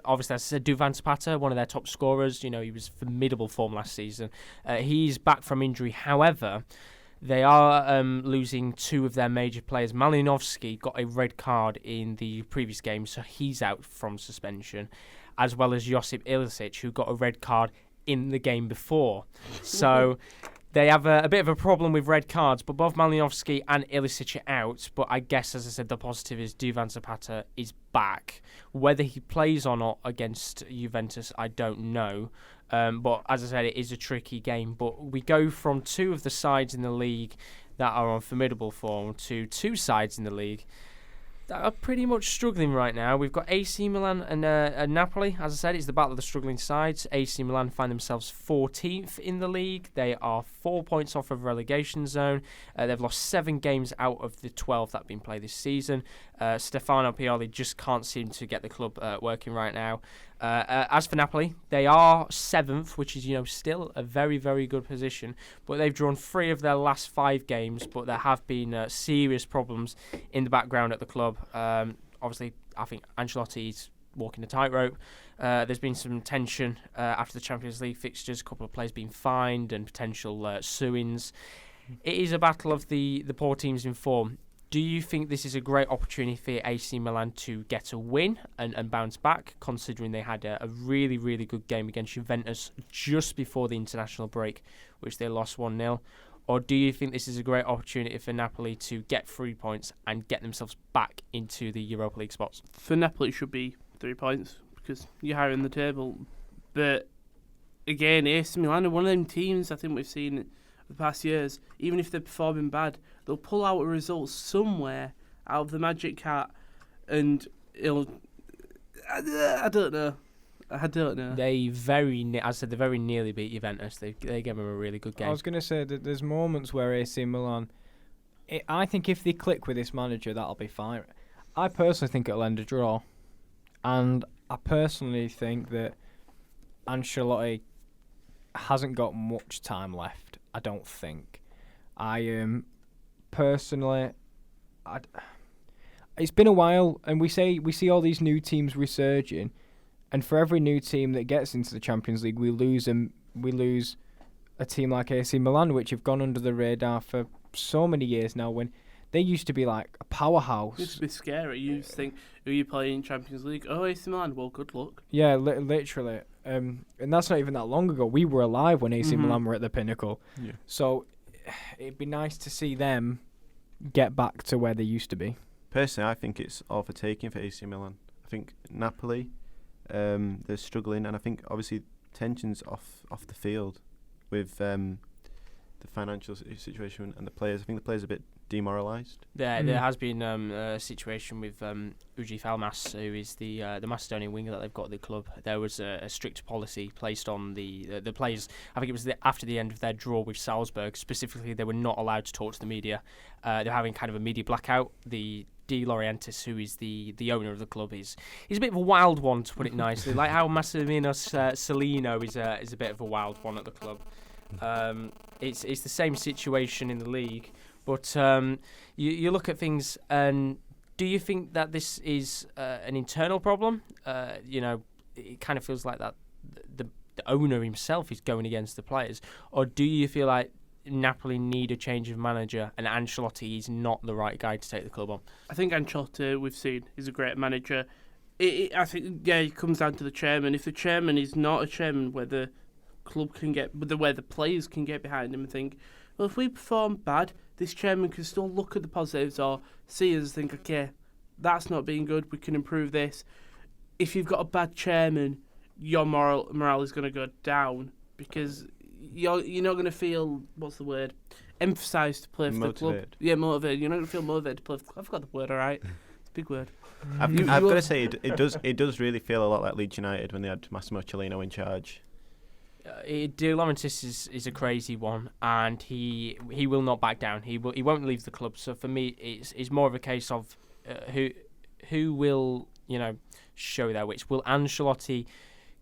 obviously, as I said, Duvan Zapata, one of their top scorers. You know, he was formidable form last season. He's back from injury. However, they are losing two of their major players. Malinovsky got a red card in the previous game, so he's out from suspension, as well as Josip Ilicic, who got a red card in the game before. So they have a bit of a problem with red cards, but both Malinovsky and Ilicic are out. But I guess, as I said, the positive is Duvan Zapata is back. Whether he plays or not against Juventus, I don't know. But as I said, it is a tricky game. But we go from two of the sides in the league that are on formidable form to two sides in the league that are pretty much struggling right now. We've got AC Milan and Napoli. As I said, it's the battle of the struggling sides. AC Milan find themselves 14th in the league. They are 4 points off of relegation zone. They've lost 7 games out of the 12 that have been played this season. Stefano Pioli just can't seem to get the club working right now. As for Napoli, they are 7th, which is, still a very, very good position. But they've drawn 3 of their last 5 games, but there have been serious problems in the background at the club. Obviously, I think Ancelotti's walking a tightrope. There's been some tension after the Champions League fixtures, a couple of players being fined and potential suings. It is a battle of the poor teams in form. Do you think this is a great opportunity for AC Milan to get a win and bounce back, considering they had a really, really good game against Juventus just before the international break, which they lost 1-0? Or do you think this is a great opportunity for Napoli to get 3 points and get themselves back into the Europa League spots? For Napoli, it should be 3 points, because you're higher in the table. But again, AC Milan are one of them teams I think we've seen the past years. Even if they're performing bad, they'll pull out a result somewhere out of the magic hat, and I don't know. They very nearly beat Juventus. They gave them a really good game. I was going to say that there's moments where AC Milan, I think if they click with this manager, that'll be fine. I personally think it'll end a draw, and I personally think that Ancelotti hasn't got much time left. I don't think. Personally, it's been a while, and we see all these new teams resurging, and for every new team that gets into the Champions League, we lose a team like AC Milan, which have gone under the radar for so many years now. When They used to be like a powerhouse. It used to be scary. You used to think, who are you playing in Champions League? Oh, AC Milan. Well, good luck. Yeah, literally. And that's not even that long ago. We were alive when AC Milan were at the pinnacle. Yeah. So it'd be nice to see them get back to where they used to be. Personally, I think it's all for taking for AC Milan. I think Napoli, they're struggling, and I think obviously tensions off the field with the financial situation and the players. I think the players are a bit demoralised. There has been a situation with Ujif Elmas, who is the Macedonian winger that they've got at the club. There was a strict policy placed on the players. I think it was after the end of their draw with Salzburg. Specifically, they were not allowed to talk to the media. They're having kind of a media blackout. The De Laurentiis, who is the owner of the club, he's a bit of a wild one, to put it nicely. Like how Massimiliano Celino is a bit of a wild one at the club. It's the same situation in the league. But you look at things, and do you think that this is an internal problem? It kind of feels like that the owner himself is going against the players. Or do you feel like Napoli need a change of manager and Ancelotti is not the right guy to take the club on? I think Ancelotti, we've seen, is a great manager. I think, it comes down to the chairman. If the chairman is not a chairman where the club can get, where the players can get behind him and think, well, if we perform bad, this chairman can still look at the positives or see us and think, okay, that's not being good, we can improve this. If you've got a bad chairman, your morale is going to go down because you're not going to feel, what's the word, emphasised to play for the club. Yeah, motivated. You're not going to feel motivated to play for the club. I've got the word, all right. It's a big word. I've got to say, it does really feel a lot like Leeds United when they had Massimo Cellino in charge. De Laurentiis is a crazy one, and he will not back down. He won't leave the club. So for me, it's more of a case of who will show their wits. Will Ancelotti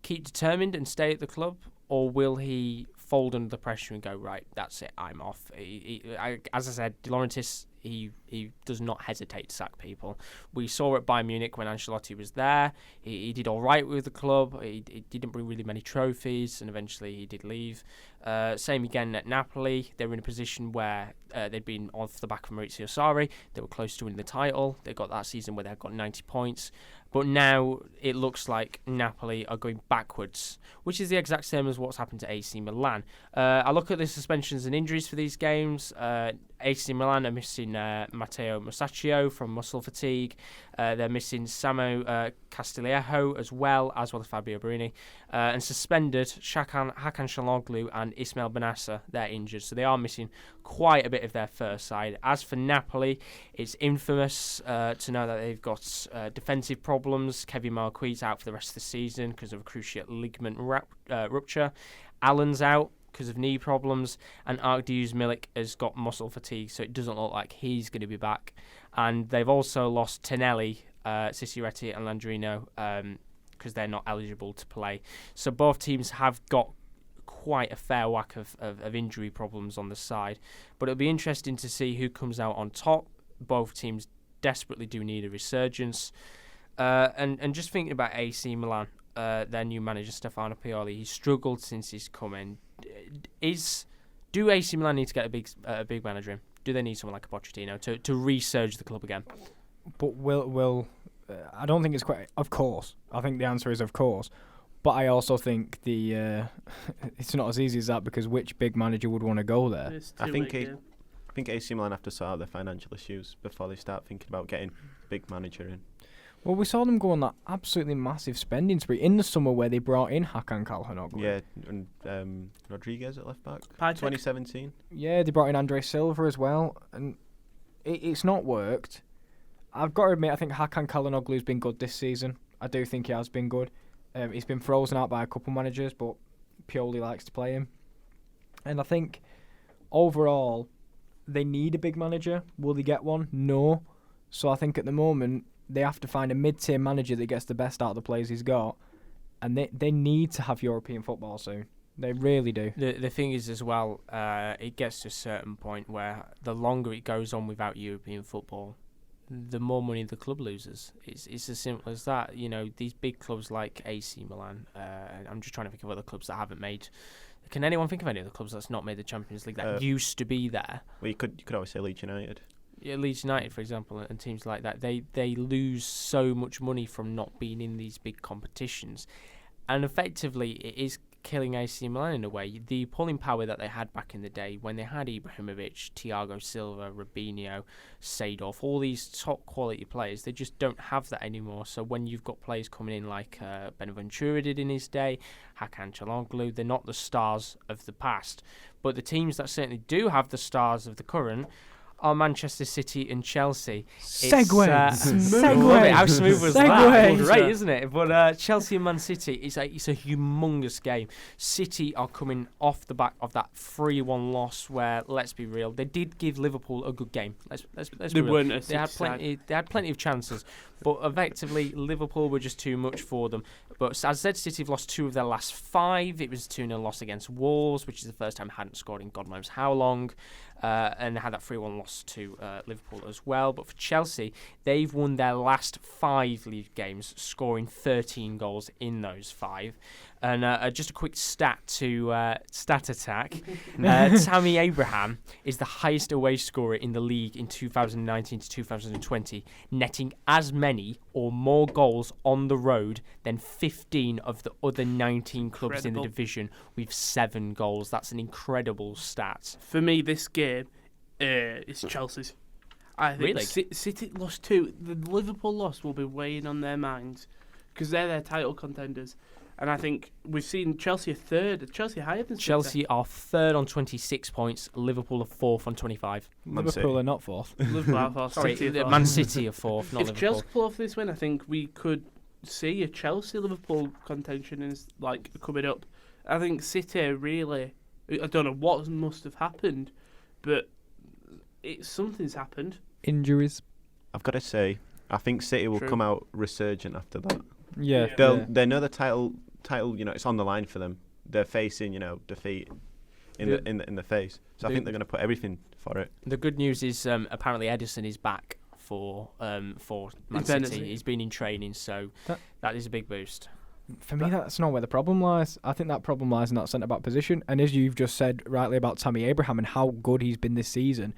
keep determined and stay at the club, or will he fold under the pressure and go, right, that's it, I'm off? As I said, De Laurentiis, he does not hesitate to sack people. We saw at Bayern Munich when Ancelotti was there. He did all right with the club. He didn't bring really many trophies, and eventually he did leave. Same again at Napoli. They were in a position where they'd been off the back of Maurizio Sarri. They were close to winning the title. They got that season where they had got 90 points. But now it looks like Napoli are going backwards, which is the exact same as what's happened to AC Milan. I look at the suspensions and injuries for these games. AC Milan are missing Matteo Musacchio from muscle fatigue. They're missing Samu Castillejo as well as Fabio Barini. And suspended Hakan Çalhanoğlu and Ismail Benassa. They're injured, so they are missing quite a bit of their first side. As for Napoli, it's infamous to know that they've got defensive problems. Kevin Marquis out for the rest of the season because of a cruciate ligament rupture. Allen's out because of knee problems, and Arkadiusz Milik has got muscle fatigue, so it doesn't look like he's going to be back. And they've also lost Tonelli, Cicciretti and Landrino because they're not eligible to play. So both teams have got quite a fair whack of injury problems on the side. But it'll be interesting to see who comes out on top. Both teams desperately do need a resurgence. And just thinking about AC Milan, their new manager, Stefano Pioli, he's struggled since he's come in. Do AC Milan need to get a big manager in? Do they need someone like a Pochettino to resurge the club again? But will I don't think it's quite. Of course, I think the answer is of course. But I also think it's not as easy as that, because which big manager would want to go there? I think AC Milan have to sort out their financial issues before they start thinking about getting a big manager in. Well, we saw them go on that absolutely massive spending spree in the summer where they brought in Hakan Çalhanoğlu. Yeah, and Rodriguez at left back. 2017. Yeah, they brought in Andre Silva as well, and it's not worked. I've got to admit, I think Hakan Çalhanoğlu has been good this season. I do think he has been good. He's been frozen out by a couple managers, but Pioli likes to play him. And I think overall, they need a big manager. Will they get one? No. So I think at the moment, they have to find a mid-tier manager that gets the best out of the players he's got. And they need to have European football soon. They really do. The thing is as well, it gets to a certain point where the longer it goes on without European football, the more money the club loses. It's as simple as that. These big clubs like AC Milan, I'm just trying to think of other clubs that haven't made. Can anyone think of any other clubs that's not made the Champions League that used to be there? Well, you could always say Leeds United. Leeds United, for example, and teams like that, they lose so much money from not being in these big competitions, and effectively it is killing AC Milan in a way. The pulling power that they had back in the day when they had Ibrahimovic, Thiago Silva, Robinho, Seedorf, all these top quality players, they just don't have that anymore. So when you've got players coming in like Bonaventura did in his day, Hakan Çalhanoğlu, they're not the stars of the past. But the teams that certainly do have the stars of the current are Manchester City and Chelsea. Segue. How smooth was that? Great, isn't it? But Chelsea and Man City, it's a humongous game. City are coming off the back of that 3-1 loss where, let's be real, they did give Liverpool a good game. Let's be real. They had plenty of chances, but effectively Liverpool were just too much for them. But as I said, City have lost 2 of their last 5. It was a 2-0 loss against Wolves, which is the first time they hadn't scored in God knows how long. And they had that 3-1 loss to Liverpool as well. But for Chelsea, they've won their last 5 league games, scoring 13 goals in those 5. And just a quick stat to Stat Attack. Tammy Abraham is the highest away scorer in the league in 2019 to 2020, netting as many or more goals on the road than 15 of the other 19 clubs in the division with 7 goals. That's an incredible stat. For me, this game is Chelsea's. I think Really? City lost 2. The Liverpool loss will be weighing on their minds because they're their title contenders. And I think we've seen Chelsea 3rd. Chelsea higher than City. Chelsea are 3rd on 26 points. Liverpool are 4th on 25. Liverpool are not 4th. Liverpool are 4th. Sorry, City are 4th. Man City are 4th, not If Liverpool. Chelsea pull off this win, I think we could see a Chelsea-Liverpool contention is like coming up. I think City really, I don't know what must have happened, but something's happened. Injuries. I've got to say, I think City will True. come out resurgent after that. Yeah. They know the title, it's on the line for them. They're facing, defeat in the face. So I think they're going to put everything for it. The good news is apparently Edison is back for Man City. He's been in training, so that is a big boost. For me, that's not where the problem lies. I think that problem lies in that centre-back position. And as you've just said rightly about Tammy Abraham and how good he's been this season,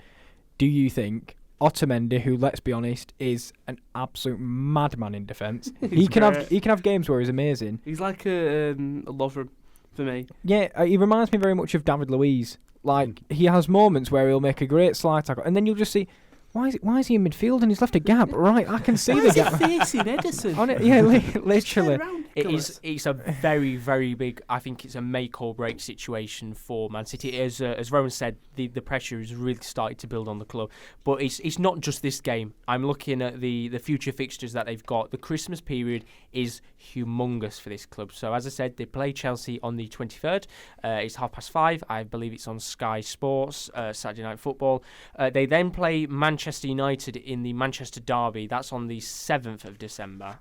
do you think Otamendi, who, let's be honest, is an absolute madman in defence, he can have games where he's amazing. He's like a Lovren for me. Yeah, he reminds me very much of David Luiz. Like, he has moments where he'll make a great slide tackle, and then you'll just see, why is he in midfield and he's left a gap? Right, I can see the gap. Facing Edison? Literally. It's a very, very big, I think it's a make or break situation for Man City. As Rowan said, the pressure has really started to build on the club. But it's not just this game. I'm looking at the future fixtures that they've got. The Christmas period is humongous for this club. So as I said, they play Chelsea on the 23rd. It's 5:30. I believe it's on Sky Sports, Saturday Night Football. They then play Manchester United in the Manchester Derby. That's on the 7th of December.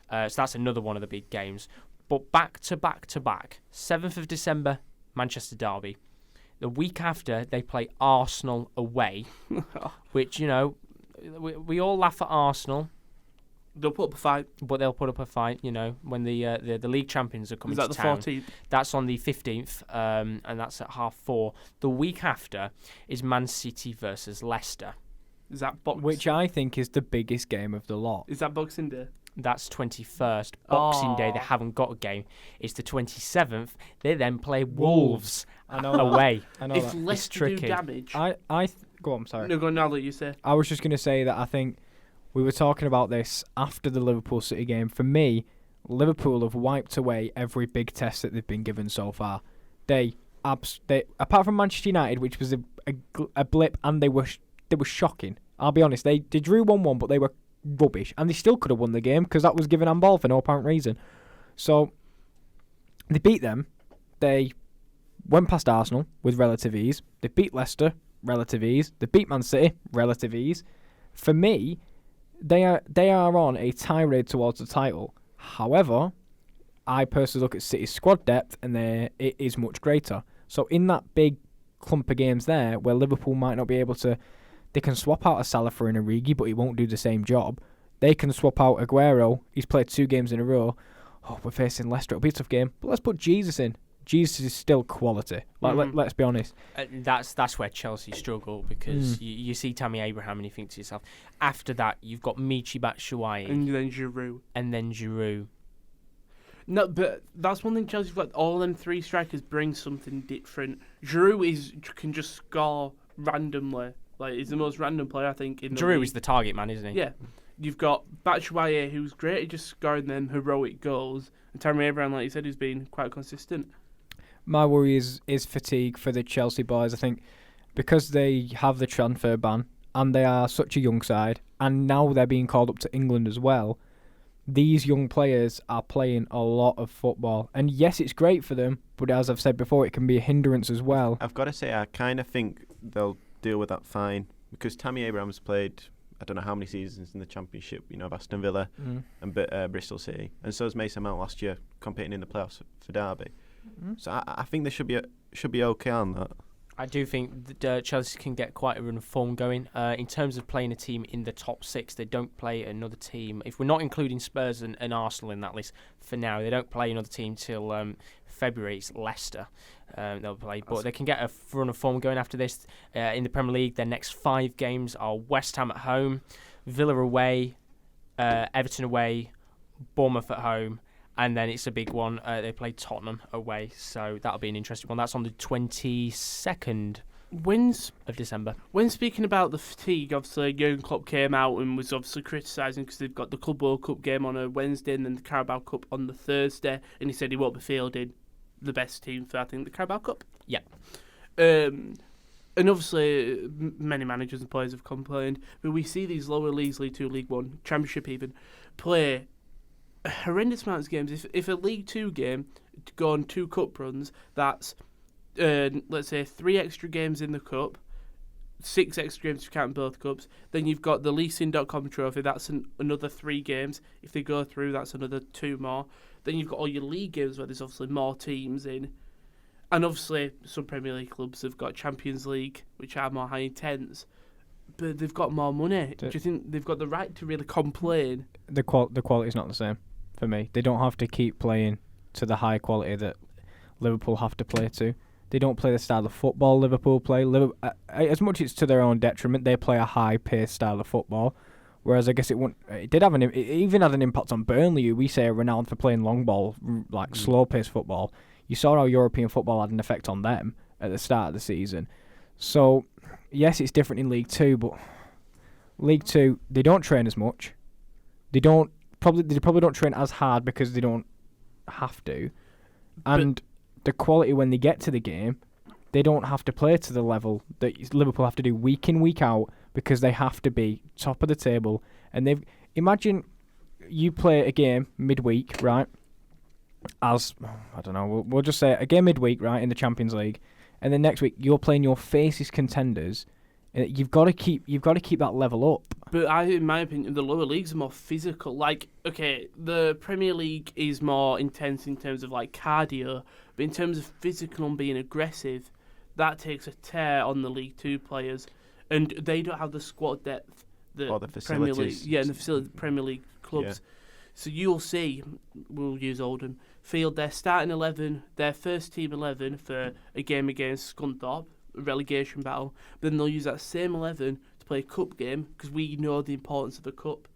So that's another one of the big games. But back to back to back, 7th of December, Manchester Derby. The week after, they play Arsenal away, which, we all laugh at Arsenal. They'll put up a fight. But they'll put up a fight, when the league champions are coming to town. Is that the 14th? That's on the 15th, and that's at 4:30. The week after is Man City versus Leicester. Is that Boxing? Which I think is the biggest game of the lot. Is that Boxing Day? That's 21st. Boxing Day, they haven't got a game. It's the 27th. They then play Wolves away. I know if that. Leicester do damage... Go on, sorry. No, go on, now that you say. I was just going to say that I think we were talking about this after the Liverpool City game. For me, Liverpool have wiped away every big test that they've been given so far. They apart from Manchester United, which was a blip, and they were shocking. I'll be honest, they drew 1-1, but they were rubbish, and they still could have won the game because that was given handball for no apparent reason. So they beat them. They went past Arsenal with relative ease. They beat Leicester, relative ease. They beat Man City, relative ease. For me, they are on a tirade towards the title. However, I personally look at City's squad depth, and it is much greater. So in that big clump of games there, where Liverpool might not be able to, they can swap out a Salah for an Origi, but he won't do the same job. They can swap out Aguero. He's played 2 games in a row. Oh, we're facing Leicester. It'll be a tough game, but let's put Jesus in. Jesus is still quality. Like let's be honest. That's where Chelsea struggle because you see Tammy Abraham and you think to yourself, after that you've got Michy Batshuayi and then Giroud. Giroud. No, but that's one thing Chelsea's got. All them three strikers bring something different. Giroud can just score randomly. Like, he's the most random player, I think, in the Giroud league. is the target man, isn't he? Yeah. You've got Batshuayi, who's great at just scoring them heroic goals. And Tammy Abraham, like you said, who's been quite consistent. My worry is fatigue for the Chelsea boys. I think because they have the transfer ban and they are such a young side, and now they're being called up to England as well, these young players are playing a lot of football. And yes, it's great for them, but as I've said before, it can be a hindrance as well. I've got to say, I kind of think they'll deal with that fine because Tammy Abraham's played, I don't know how many seasons in the Championship, of Aston Villa and Bristol City, and so has Mason Mount last year competing in the playoffs for Derby. So I think they should be okay on that. I do think that Chelsea can get quite a run of form going. In terms of playing a team in the top six, they don't play another team. If we're not including Spurs and Arsenal in that list for now, they don't play another team till February. It's Leicester they'll play. But they can get a run of form going after this. In the Premier League, their next 5 games are West Ham at home, Villa away, Everton away, Bournemouth at home. And then it's a big one. They play Tottenham away, so that'll be an interesting one. That's on the 22nd of December. When speaking about the fatigue, obviously Jurgen Klopp came out and was obviously criticising because they've got the Club World Cup game on a Wednesday and then the Carabao Cup on the Thursday, and he said he won't be fielding the best team for, I think, the Carabao Cup. Yeah. And obviously many managers and players have complained, but we see these lower leagues, League 2, League 1, Championship even, play horrendous amounts of games. If a League 2 game to go on 2 cup runs, that's let's say 3 extra games in the cup, 6 extra games if you count both cups. Then you've got the leasing.com trophy, that's another 3 games. If they go through, that's another 2 more. Then you've got all your league games where there's obviously more teams in. And obviously some Premier League clubs have got Champions League, which are more high intense, but they've got more money. Do you think they've got the right to really complain? The quality's not the same for me. They don't have to keep playing to the high quality that Liverpool have to play to. They don't play the style of football Liverpool play. As much as it's to their own detriment, they play a high-paced style of football. Whereas I guess it even had an impact on Burnley, who we say are renowned for playing long ball, like slow-paced football. You saw how European football had an effect on them at the start of the season. So, yes, it's different in League 2, but League 2, they don't train as much. They probably don't train as hard because they don't have to. And the quality when they get to the game, they don't have to play to the level that Liverpool have to do week in, week out, because they have to be top of the table. And imagine you play a game midweek, right? As, I don't know, we'll just say a game midweek, right, in the Champions League, and then next week you're playing your faces contenders. You've got to keep that level up. But in my opinion, the lower leagues are more physical. Like, okay, the Premier League is more intense in terms of like cardio, but in terms of physical and being aggressive, that takes a tear on the League 2 players, and they don't have the squad depth that the Premier League, facilities. and the Premier League clubs. Yeah. So you'll see, we'll use Oldham, field their starting 11, their first team 11 for a game against Scunthorpe, a relegation battle. But then they'll use that same 11 to play a cup game because we know the importance of a cup.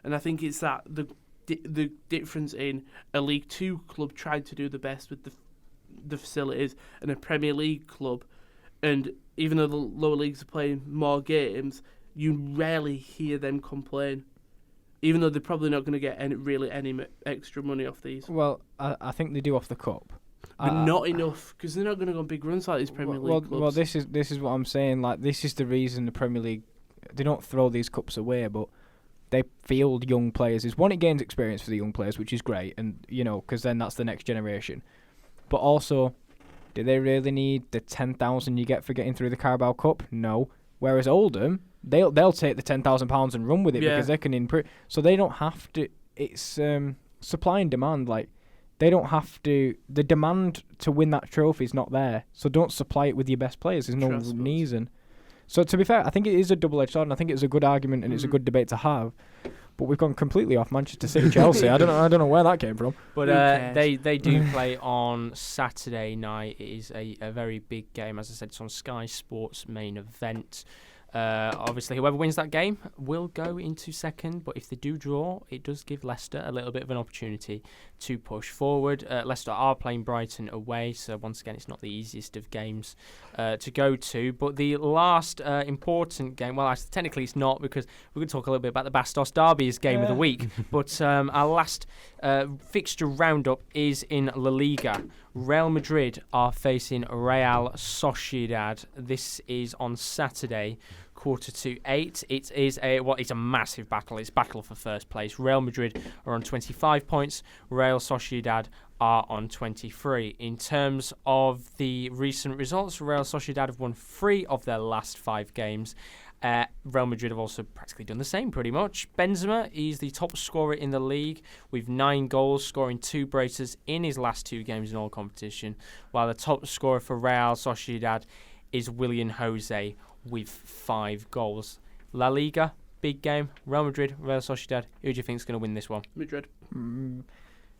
And I think it's that the difference in a League 2 club trying to do the best with the facilities and a Premier League club. And even though the lower leagues are playing more games, you rarely hear them complain. Even though they're probably not going to get any extra money off these. Well, I think they do off the cup. But not enough, because they're not going to go on big runs like these Premier League clubs. Well, this is what I'm saying. Like, this is the reason the Premier League, they don't throw these cups away, but they field young players. It's one, it gains experience for the young players, which is great, and because then that's the next generation. But also, do they really need the 10,000 you get for getting through the Carabao Cup? No. Whereas Oldham, they'll take the £10,000 and run with it because they can improve. So they don't have to. It's supply and demand. Like, they don't have to. The demand to win that trophy is not there. So don't supply it with your best players. There's no reason. So to be fair, I think it is a double-edged sword, and I think it's a good argument and it's a good debate to have. But we've gone completely off Manchester City, Chelsea. I don't know where that came from. But Who cares? they do play on Saturday night. It is a very big game. As I said, it's on Sky Sports main event. Obviously, whoever wins that game will go into second, but if they do draw, it does give Leicester a little bit of an opportunity to push forward. Leicester are playing Brighton away, so once again, it's not the easiest of games to go to. But the last important game, well, actually, technically it's not, because we're going to talk a little bit about the Bas Dost Derby's game of the week. But our last fixture roundup is in La Liga. Real Madrid are facing Real Sociedad. This is on Saturday, 7:45. It's a massive battle. It's battle for first place. Real Madrid are on 25 points. Real Sociedad are on 23. In terms of the recent results, Real Sociedad have won 3 of their last 5 games. Real Madrid have also practically done the same, pretty much. Benzema is the top scorer in the league with 9 goals, scoring 2 braces in his last 2 games in all competition, while the top scorer for Real Sociedad is Willian Jose with 5 goals. La Liga, big game. Real Madrid, Real Sociedad. Who do you think is going to win this one? Madrid.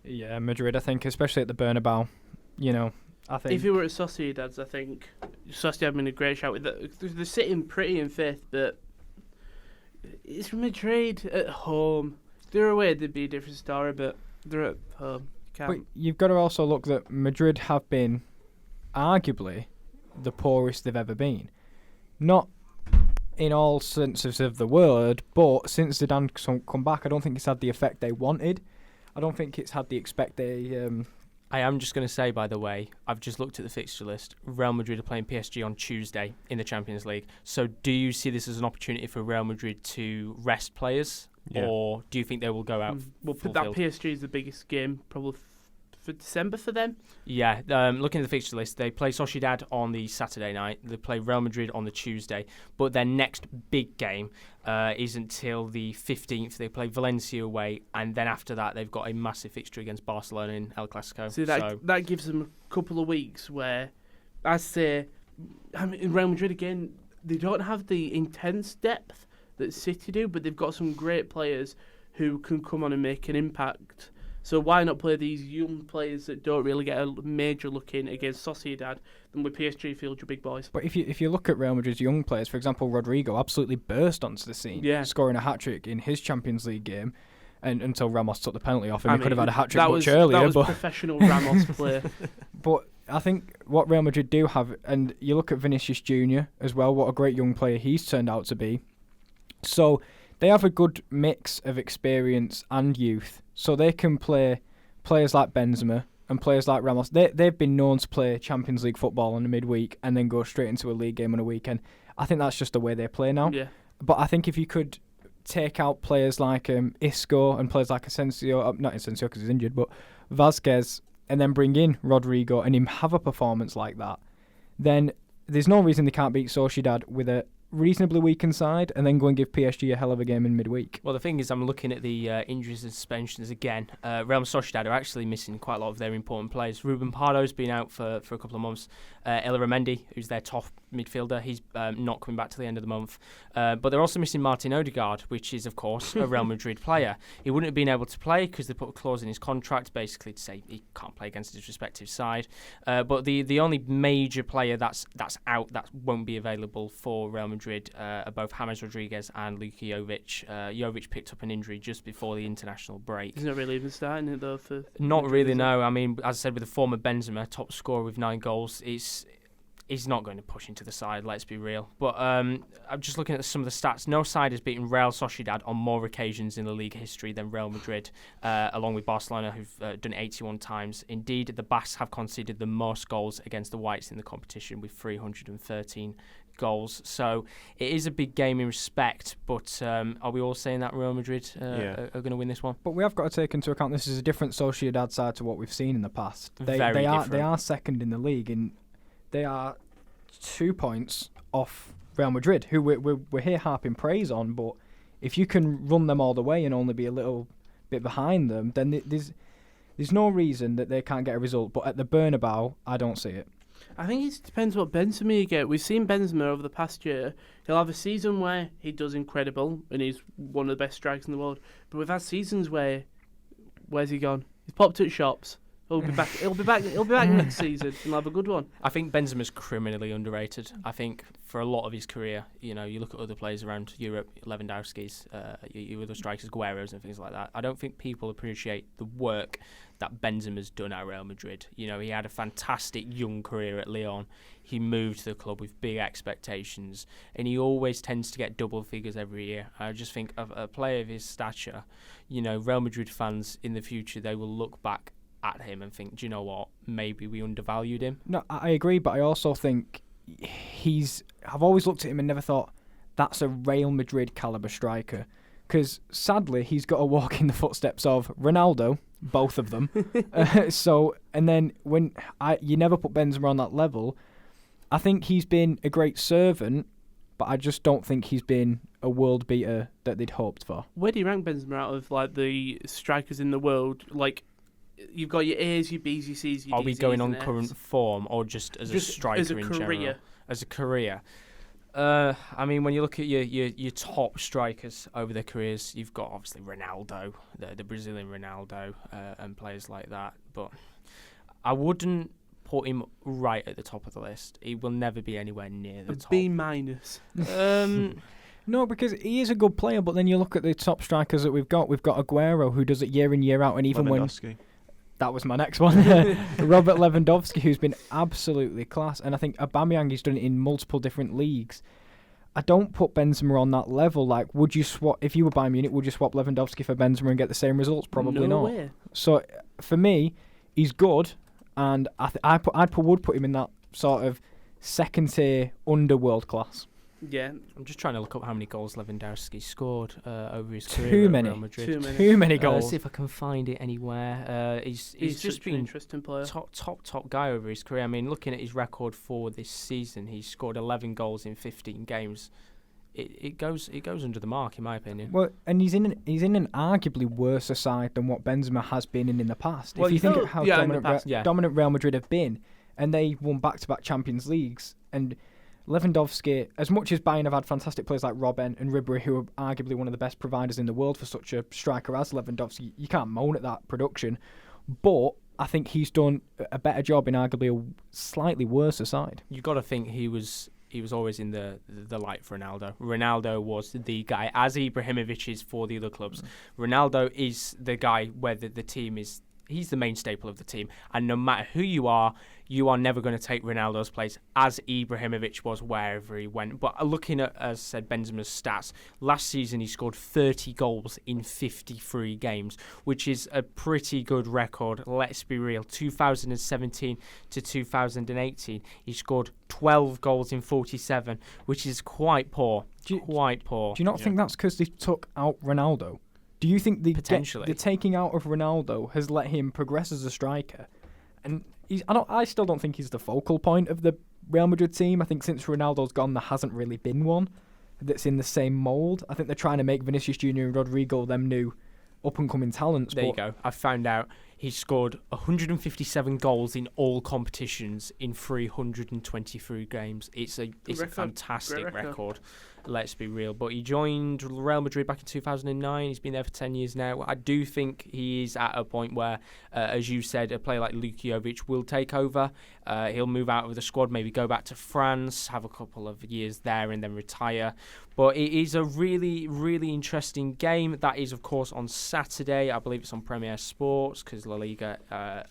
Yeah, Madrid, I think, especially at the Bernabeu. I think If you were at Sociedad's, I think Sociedad been a great shout. They're sitting pretty in 5th, but it's Madrid at home. If they're away, they'd be a different story, but they're at home. But you've got to also look that Madrid have been arguably the poorest they've ever been. Not in all senses of the word, but since Zidane's come back, I don't think it's had the effect they wanted. I don't think it's had the expect they... I am just going to say, by the way, I've just looked at the fixture list. Real Madrid are playing PSG on Tuesday in the Champions League. So do you see this as an opportunity for Real Madrid to rest players? Yeah. Or do you think they will go out Well, full that field? PSG is the biggest game probably for December for them. Yeah, looking at the fixture list, they play Sociedad on the Saturday night. They play Real Madrid on the Tuesday. But their next big game is until the 15th. They play Valencia away. And then after that, they've got a massive fixture against Barcelona in El Clasico. So that gives them a couple of weeks where, I say, in Real Madrid again, they don't have the intense depth that City do, but they've got some great players who can come on and make an impact. So why not play these young players that don't really get a major look in against Sociedad than with PSG field your big boys? But if you look at Real Madrid's young players, for example, Rodrigo absolutely burst onto the scene, scoring a hat-trick in his Champions League game, and until Ramos took the penalty off him. He could have had a hat-trick much earlier. That was professional Ramos play. But I think what Real Madrid do have, and you look at Vinicius Jr. as well, what a great young player he's turned out to be. So they have a good mix of experience and youth. So they can play players like Benzema and players like Ramos. They've been known to play Champions League football on a midweek and then go straight into a league game on a weekend. I think that's just the way they play now. Yeah. But I think if you could take out players like Isco and players like Asensio, not Asensio because he's injured, but Vazquez, and then bring in Rodrigo and him have a performance like that, then there's no reason they can't beat Sociedad with a reasonably weakened side and then go and give PSG a hell of a game in midweek. Well, the thing is, I'm looking at the injuries and suspensions again. Real Sociedad are actually missing quite a lot of their important players. Ruben Pardo's been out for a couple of months. Illarramendi, who's their top midfielder, he's not coming back to the end of the month. But they're also missing Martin Odegaard, which is, of course, a Real Madrid player. He wouldn't have been able to play because they put a clause in his contract basically to say he can't play against his respective side. But the only major player that's out that won't be available for Real Madrid are both James Rodriguez and Luka Jovic. Jovic picked up an injury just before the international break. He's not really even starting it though. Not Madrid, really, no. I mean, as I said, with the former Benzema, top scorer with 9 goals, he's not going to push into the side, let's be real. But I'm just looking at some of the stats. No side has beaten Real Sociedad on more occasions in the league history than Real Madrid, along with Barcelona, who've done 81 times. Indeed, the Basques have conceded the most goals against the Whites in the competition with 313 goals. So it is a big game in respect, but are we all saying that Real Madrid are going to win this one? But we have got to take into account this is a different Sociedad side to what we've seen in the past. They are second in the league, and they are 2 points off Real Madrid, who we're here harping praise on. But if you can run them all the way and only be a little bit behind them, then there's no reason that they can't get a result. But at the Bernabeu, I don't see it. I think it depends what Benzema you get. We've seen Benzema over the past year. He'll have a season where he does incredible and he's one of the best strikers in the world. But we've had seasons where, where's he gone? He's popped at shops. He'll be back. He'll be back next season and he'll have a good one. I think Benzema's criminally underrated. I think for a lot of his career, you look at other players around Europe, Lewandowski's, you other strikers, Guerrero's and things like that. I don't think people appreciate the work that Benzema's done at Real Madrid. He had a fantastic young career at Lyon. He moved to the club with big expectations, and he always tends to get double figures every year. I just think of a player of his stature, Real Madrid fans in the future, they will look back at him and think, do you know what, maybe we undervalued him. No, I agree, but I also think I've always looked at him and never thought that's a Real Madrid caliber striker, because sadly he's got to walk in the footsteps of Ronaldo, both of them. And then when you never put Benzema on that level, I think he's been a great servant, but I just don't think he's been a world beater that they'd hoped for. Where do you rank Benzema out of the strikers in the world? You've got your A's, your B's, your C's, your D's. Are we going on current form or just as a striker as a in career? general? As a career. When you look at your top strikers over their careers, you've got obviously Ronaldo, the Brazilian Ronaldo, and players like that. But I wouldn't put him right at the top of the list. He will never be anywhere near the top. B-. No, because he is a good player, but then you look at the top strikers that we've got. We've got Aguero, who does it year in, year out, and even when... That was my next one. Robert Lewandowski, who's been absolutely class. And I think Aubameyang, he's done it in multiple different leagues. I don't put Benzema on that level. Would you swap, if you were Bayern Munich, would you swap Lewandowski for Benzema and get the same results? Probably no not. Way. So for me, he's good, and I would put him in that sort of second tier under world class. Yeah, I'm just trying to look up how many goals Lewandowski scored over his career Too at many. Real Madrid. Too many goals. See if I can find it anywhere. He's just been an interesting player. Top guy over his career. I mean, looking at his record for this season, he's scored 11 goals in 15 games. It goes under the mark, in my opinion. Well, and he's in an arguably worse side than what Benzema has been in the past. Well, if you think of how dominant Real Madrid have been, and they won back-to-back Champions Leagues, and Lewandowski, as much as Bayern have had fantastic players like Robben and Ribery, who are arguably one of the best providers in the world for such a striker as Lewandowski, you can't moan at that production. But I think he's done a better job in arguably a slightly worse side. You've got to think he was always in the light for Ronaldo. Ronaldo was the guy, as Ibrahimovic is for the other clubs. Ronaldo is the guy where the team is. He's the main staple of the team, and no matter who you are never going to take Ronaldo's place, as Ibrahimovic was wherever he went. But looking at, as I said, Benzema's stats, last season he scored 30 goals in 53 games, which is a pretty good record, let's be real. 2017 to 2018, he scored 12 goals in 47, which is quite poor. Do you not think that's because they took out Ronaldo? Do you think the taking out of Ronaldo has let him progress as a striker? And I still don't think he's the focal point of the Real Madrid team. I think since Ronaldo's gone, there hasn't really been one that's in the same mould. I think they're trying to make Vinicius Jr. and Rodrigo them new up-and-coming talents. There you go. I found out he scored 157 goals in all competitions in 323 games. It's a fantastic record. Let's be real. But he joined Real Madrid back in 2009. He's been there for 10 years now. I do think he is at a point where, as you said, a player like Lukijovic will take over. He'll move out of the squad, maybe go back to France, have a couple of years there and then retire. But it is a really, really interesting game. That is, of course, on Saturday. I believe it's on Premier Sports because La Liga,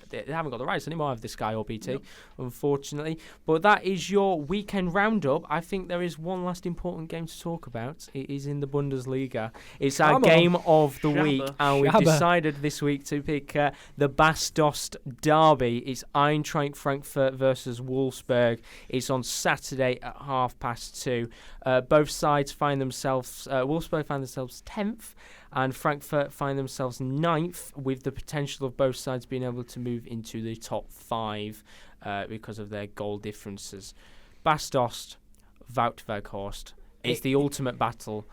they haven't got the rights anymore of this Sky or BT, unfortunately. But that is your weekend roundup. I think there is one last important game to talk about. It is in the Bundesliga. It's our game of the week, and we've decided this week to pick the Bas Dost derby. It's Eintracht Frankfurt versus Wolfsburg. It's on Saturday at 2:30. Both sides find themselves, Wolfsburg find themselves 10th, and Frankfurt find themselves 9th, with the potential of both sides being able to move into the top 5 because of their goal differences. Bas Dost, Wout Weghorst. It's the ultimate battle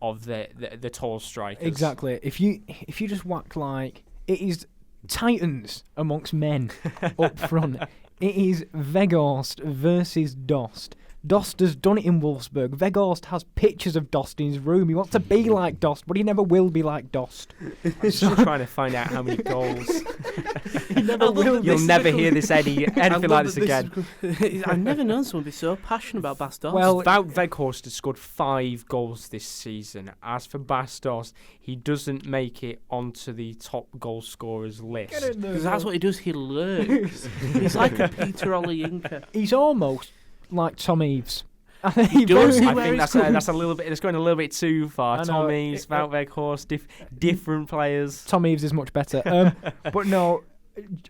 of the tall strikers. Exactly. If you just whack it is titans amongst men up front. It is Weghorst versus Dost. Dost has done it in Wolfsburg. Weghorst has pictures of Dost in his room. He wants to be like Dost, but he never will be like Dost. I'm just trying to find out how many goals. He never will. You'll never hear anything like this again. I've never known someone be so passionate about Bas Dost. Well, Wout Weghorst has scored 5 goals this season. As for Bas Dost, he doesn't make it onto the top goal scorers list. Because that's what he does, he lurks. He's like a Peter Olayinka. He's almost like Tom Eaves. does, I he think wears that's a little bit. It's going a little bit too far. I know, Tommy's, Wout Weghorst, different players. Tom Eaves is much better. But no,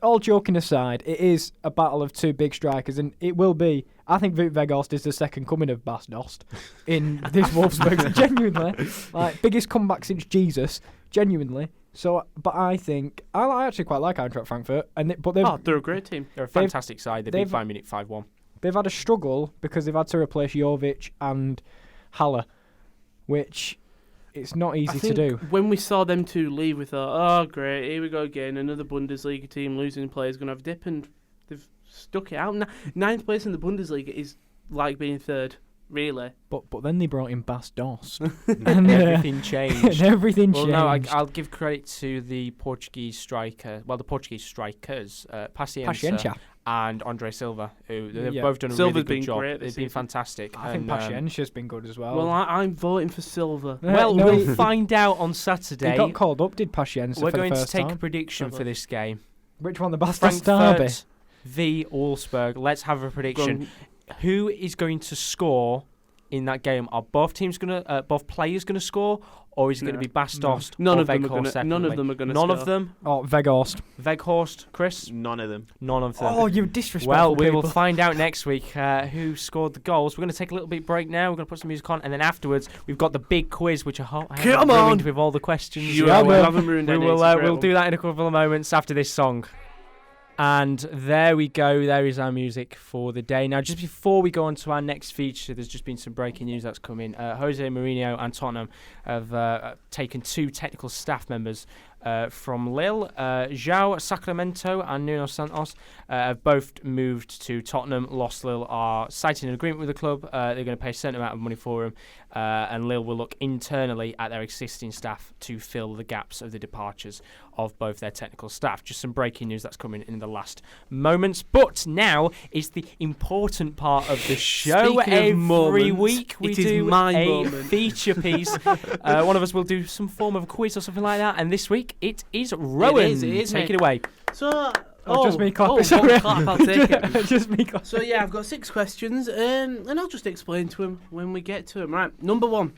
all joking aside, it is a battle of two big strikers, and it will be. I think Wout Weghorst is the second coming of Bas Dost in this Wolfsburg. Genuinely, like biggest comeback since Jesus. Genuinely. So, but I think I actually quite like Eintracht Frankfurt, but they're a great team. They're a fantastic side. They beat Bayern Munich 5-1. They've had a struggle because they've had to replace Jovic and Haller, which it's not easy to do. When we saw them two leave, we thought, oh, great, here we go again. Another Bundesliga team losing players going to have a dip, and they've stuck it out. 9th place in the Bundesliga is like being 3rd, really. But then they brought in Bas Dost. and everything changed. And everything well, changed. No, I'll give credit to the Portuguese striker. Well, the Portuguese strikers, Paciencia. And Andre Silva, who they've both done a Silva's really good been job. Great They've been fantastic. I think Paciencia's been good as well. Well, I'm voting for Silva. We'll find out on Saturday. He got called up, did Paciencia? We're for going the to first take time. a prediction for this game. Which one, the Bas Dost derby? Frankfurt v Wolfsburg. Let's have a prediction. Who is going to score in that game? Are both players going to score, or is it going to be Bas Dost? None or of them are going to. separately? None of them are going to. None of them. Oh, Weghorst. Weghorst, Chris. None of them. None of them. Oh, you disrespectful Well, we people. will find out next week who scored the goals. We're going to take a little bit break now. We're going to put some music on, and then afterwards we've got the big quiz, which I hope I haven't ruined with all the questions. You haven't ruined any. We'll do that in a couple of moments after this song. And there we go. There is our music for the day. Now, just before we go on to our next feature, there's just been some breaking news that's come in. Jose Mourinho and Tottenham have taken 2 technical staff members from Lille. João Sacramento and Nuno Santos have both moved to Tottenham. Los Lille are citing an agreement with the club. They're going to pay a certain amount of money for them. And Lille will look internally at their existing staff to fill the gaps of the departures of both their technical staff. Just some breaking news that's coming in the last moments. But now is the important part of the show. Every week we do a feature piece. One of us will do some form of a quiz or something like that. And this week it is Rowan. It is, Take it away. So... just me clapping. Sorry. I'll take it. Just me clapping. So yeah, I've got 6 questions, and I'll just explain to them when we get to them. Right, number 1.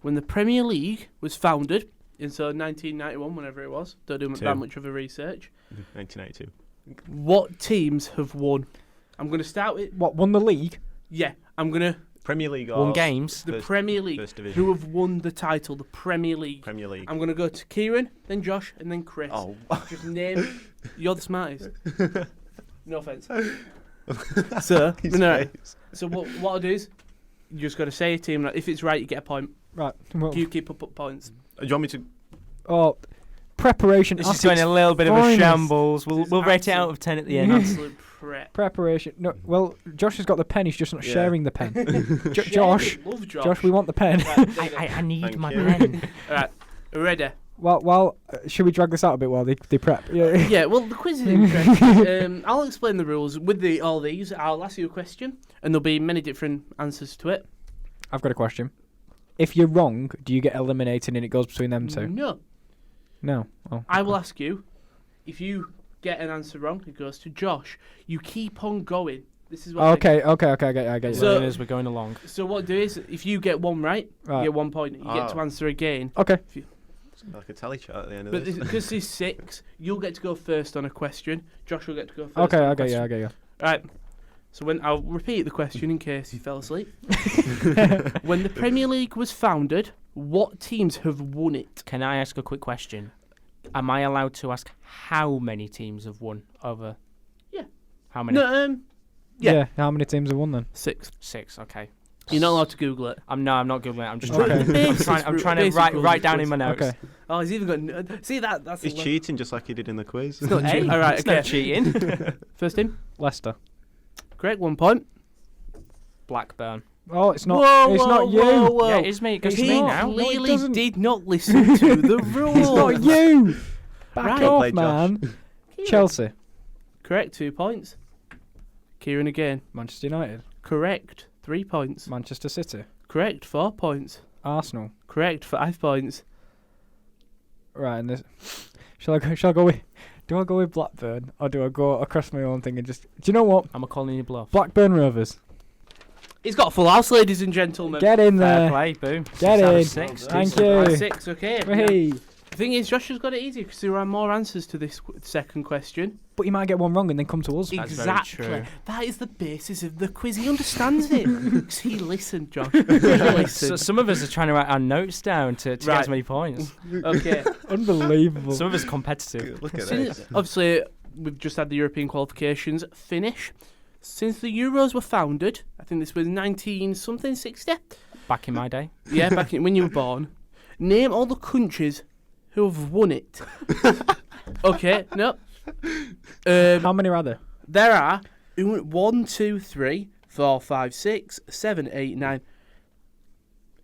When the Premier League was founded, in 1991, whenever it was, don't do that much of a research. 1992. What teams have won? I'm going to start with... What, won the league? Yeah, I'm going to... Premier League won games. The Premier League. First division. Who have won the title, the Premier League. Premier League. I'm going to go to Kieran, then Josh, and then Chris. Oh. Just name... You're the smartest. No offence. So what I'll do is, you just got to say a team. If it's right, you get a point. Right. Well, You keep up points. Do you want me to... Oh, preparation. This is doing a little bit of a shambles. We'll rate it out of 10 at the end. Absolute prep. Preparation. No, well, Josh has got the pen. He's just not sharing the pen. Josh. Josh, we want the pen. Right, I need Thank my you. pen. Alright, ready? Well, should we drag this out a bit while they prep? Yeah. Yeah, well, the quiz is interesting. I'll explain the rules. With all these, I'll ask you a question, and there'll be many different answers to it. I've got a question. If you're wrong, do you get eliminated and it goes between them two? No. Oh. I will ask you. If you get an answer wrong, it goes to Josh. You keep on going. This is what Okay, I get you. So- As we're going along. So what do is, if you get one right, you get 1 point. You get to answer again. Okay. Like a tally chart at the end of But this. because there's 6, you'll get to go first on a question. Josh will get to go first. Okay, on a I get question. you. Right. So I'll repeat the question in case you fell asleep. When the Premier League was founded, what teams have won it? Can I ask a quick question? Am I allowed to ask how many teams have won over? Yeah. How many? No, Yeah. How many teams have won then? 6. 6. Okay. You're not allowed to Google it. I'm not googling it. I'm just Okay. I'm trying to write down in my notes. Okay. Oh, he's even got. See that? That's. He's cheating just like he did in the quiz. It's not Hey, cheating. All right. it's Okay. not cheating. First team. Leicester. Correct. 1 point. Blackburn. Oh, it's not. Whoa, it's whoa, not you. whoa, whoa. Yeah, it is me. It goes to He me now. clearly doesn't. did not listen to the rules. It's not you. Back Right. off, Play, Josh. man. Chelsea. Correct. 2 points. Kieran again. Manchester United. Correct. 3 points. Manchester City. Correct. 4 points. Arsenal. Correct. 5 points. Right, and this. Shall I go with? Do I go with Blackburn or do I go across my own thing and just? Do you know what? I'm calling you bluff. Blackburn Rovers. He's got a full house, ladies and gentlemen. Get in Fair there. play. Boom. Get 6 out of in. 6. Thank Decent. you. Right, 6. Okay. Hey. The thing is, Josh has got it easy because there are more answers to this second question. But you might get one wrong and then come to us. That's very Exactly. true. That is the basis of the quiz. He understands it. 'Cause he listened, Josh. He listened. So some of us are trying to write our notes down to get Right. as many points. Okay. Unbelievable. Some of us are competitive. Look at Since, this. obviously, we've just had the European qualifications finish. Since the Euros were founded, I think this was 19-something, 60. Back in my day. Yeah, back when you were born. Name all the countries who have won it. Okay, no. How many are there? There are 1, 2, 3, 4, 5, 6, 7, 8, 9,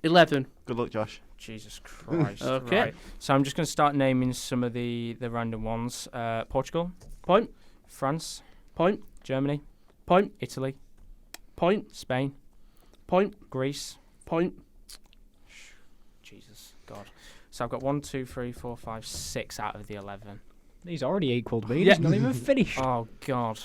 11. Good luck, Josh. Jesus Christ. Okay. Right. So I'm just going to start naming some of the random ones. Portugal. Point. France. Point. Germany. Point. Italy. Point. Spain. Point. Greece. Point. Jesus God. So I've got 1, 2, 3, 4, 5, 6 out of the 11. He's already equalled me. Yeah. He's not even finished. Oh God.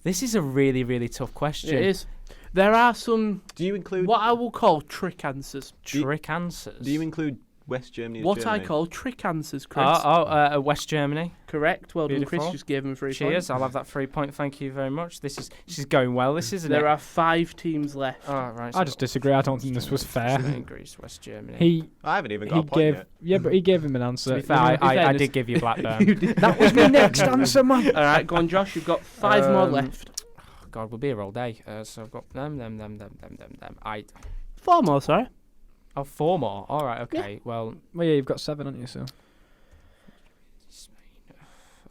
This is a really, really tough question. It is. There are some, Do you include what I will call trick answers. Trick answers. Do you include West Germany as What Germany? I call trick answers, Chris. West Germany. Correct. Well done, Chris. Beautiful. Just gave him 3 Cheers. points. I'll have that 3 point. Thank you very much. This is going well. This isn't There it? are 5 teams left. Oh, right. I just disagree. I don't think this was fair. Spain, Greece, West Germany. I haven't even got He a point gave yet. yeah, but he gave him an answer. To be fair, You know, I fairness- did give you Blackburn. that was my next answer, man. All right, go on, Josh. You've got 5 more Um, left. God, we'll be here all day. So I've got them. 4 more, sorry. 4 more. All right. Okay. Well, Well, yeah, you've got 7, haven't you? So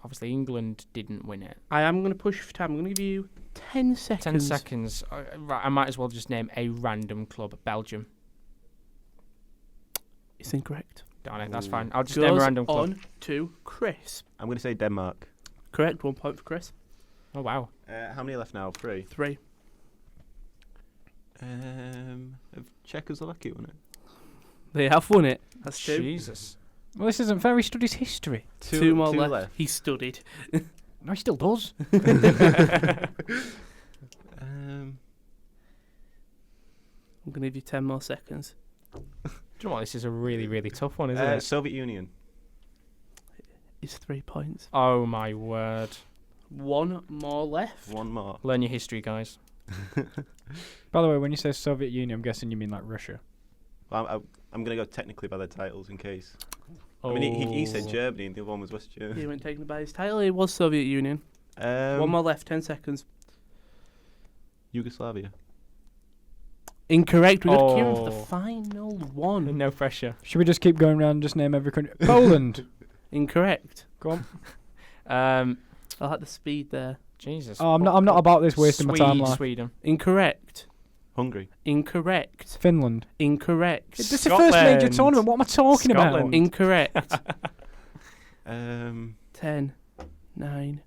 obviously England didn't win it. I am going to push for time. I'm going to give you 10 seconds. 10 seconds. Right. I might as well just name a random club. Belgium. It's incorrect. Darn it. That's fine. I'll just name a Goes random club. on to Chris. I'm going to say Denmark. Correct. 1 point for Chris. Oh wow. How many left now? 3. 3. Have Czechoslovakia won it? They have won it. That's 2. Jesus. well, this isn't fair. He studies history. 2 more left. He studied. No, he still does. I'm going to give you 10 more seconds. Do you know what? This is a really, really tough one, isn't it? Soviet Union. It's 3 points. Oh my word. 1 more left. 1 more. Learn your history, guys. By the way, when you say Soviet Union, I'm guessing you mean like Russia. Well, I'm going to go technically by the titles in case. Oh. I mean, he said Germany and the other one was West Germany. He went taken by his title. It was Soviet Union. 1 more left. 10 seconds. Yugoslavia. Incorrect. We got Kieran for the Oh. final one. No pressure. Should we just keep going around and just name every country? Poland. Incorrect. Go on. I like the speed there. Jesus. Oh, I'm not about this wasting my time. Like. Sweden. Incorrect. Hungary. Incorrect. Finland. Incorrect. This is the first major Scotland. tournament. What am I talking about? Scotland. Incorrect. 10. 10, 9,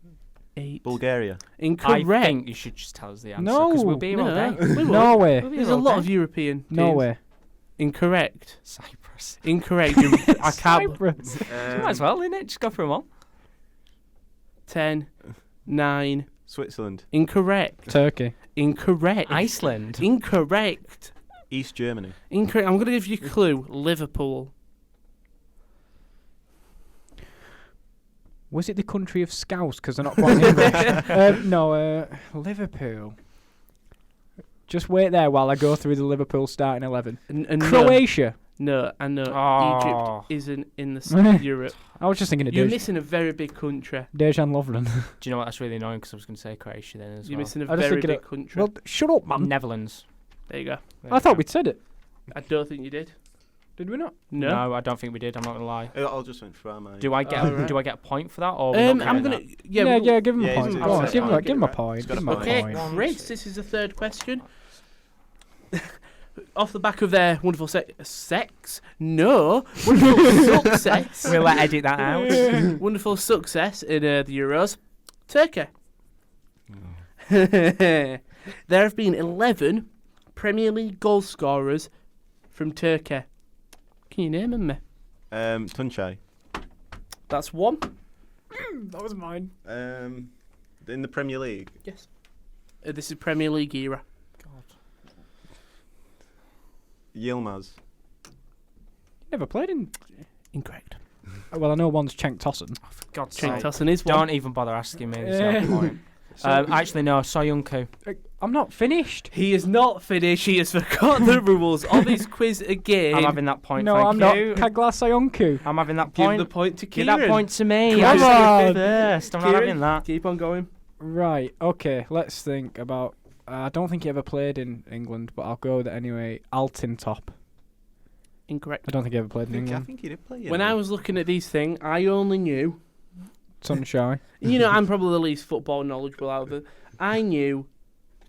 8. Bulgaria. Incorrect. I think you should just tell us the answer. No. Because we'll be here all No. day. We won't. Norway. We'll be There's here a all lot day. of European teams. Norway. Incorrect. Cyprus. Incorrect. I can't. Cyprus. Might as well, innit? Just go through them all. 10, 9. Switzerland. Incorrect. Turkey. Incorrect. Iceland. Incorrect. East Germany. Incorrect. I'm going to give you a clue. Liverpool. Was it the country of Scouse? Because they're not quite English. No, Liverpool. Just wait there while I go through the Liverpool starting 11. And Croatia. No, I know. Oh. Egypt isn't in the Europe. I was just thinking of You're missing a very big country. Dejan Lovren. Do you know what? That's really annoying because I was going to say Croatia then as You're well. missing a I just very think big country. Well, shut up, man. Netherlands. There you go. There I we thought go. we'd said it. I don't think you did. Did we not? No. No, I don't think we did. I'm not gonna lie. It all just went through our mind. Do I get Alright. do I get a point for that, or we're not I'm counting gonna. that? Yeah. we'll- Give him Yeah, a point. he's- Go on, he's- give him a he's got it point. He's got Give a him a Okay, point. One, Chris, two. this is the third question. Off the back of their wonderful success. We'll edit that out. Wonderful success in the Euros. Turkey. There have been 11 Premier League goal scorers from Turkey. Can you name them, me? Tunçay. That's one. That was mine. In the Premier League. Yes. This is Premier League era. Yilmaz. Never played in. Incorrect. Well, I know one's Cenk Tosun. For God's Cenk sake. Tosun is one. Don't even bother asking me. There's no point. Actually, no. Soyuncu. I'm not finished. He is not finished. He has forgotten the rules of his quiz again. I'm having that point. No, thank I'm you. not. Kagla Sayonku. I'm having that Give point. the point to Give Kieran. that point to me. Come I was on. first. I'm not Kieran, having that. Keep on going. Right. Okay. Let's think about. I don't think he ever played in England, but I'll go with it anyway. Altintop. Incorrect. I don't think he ever played in I England. think he did play. When I was looking at these things, I only knew. Sunshine. You know, I'm probably the least football knowledgeable out of them. I knew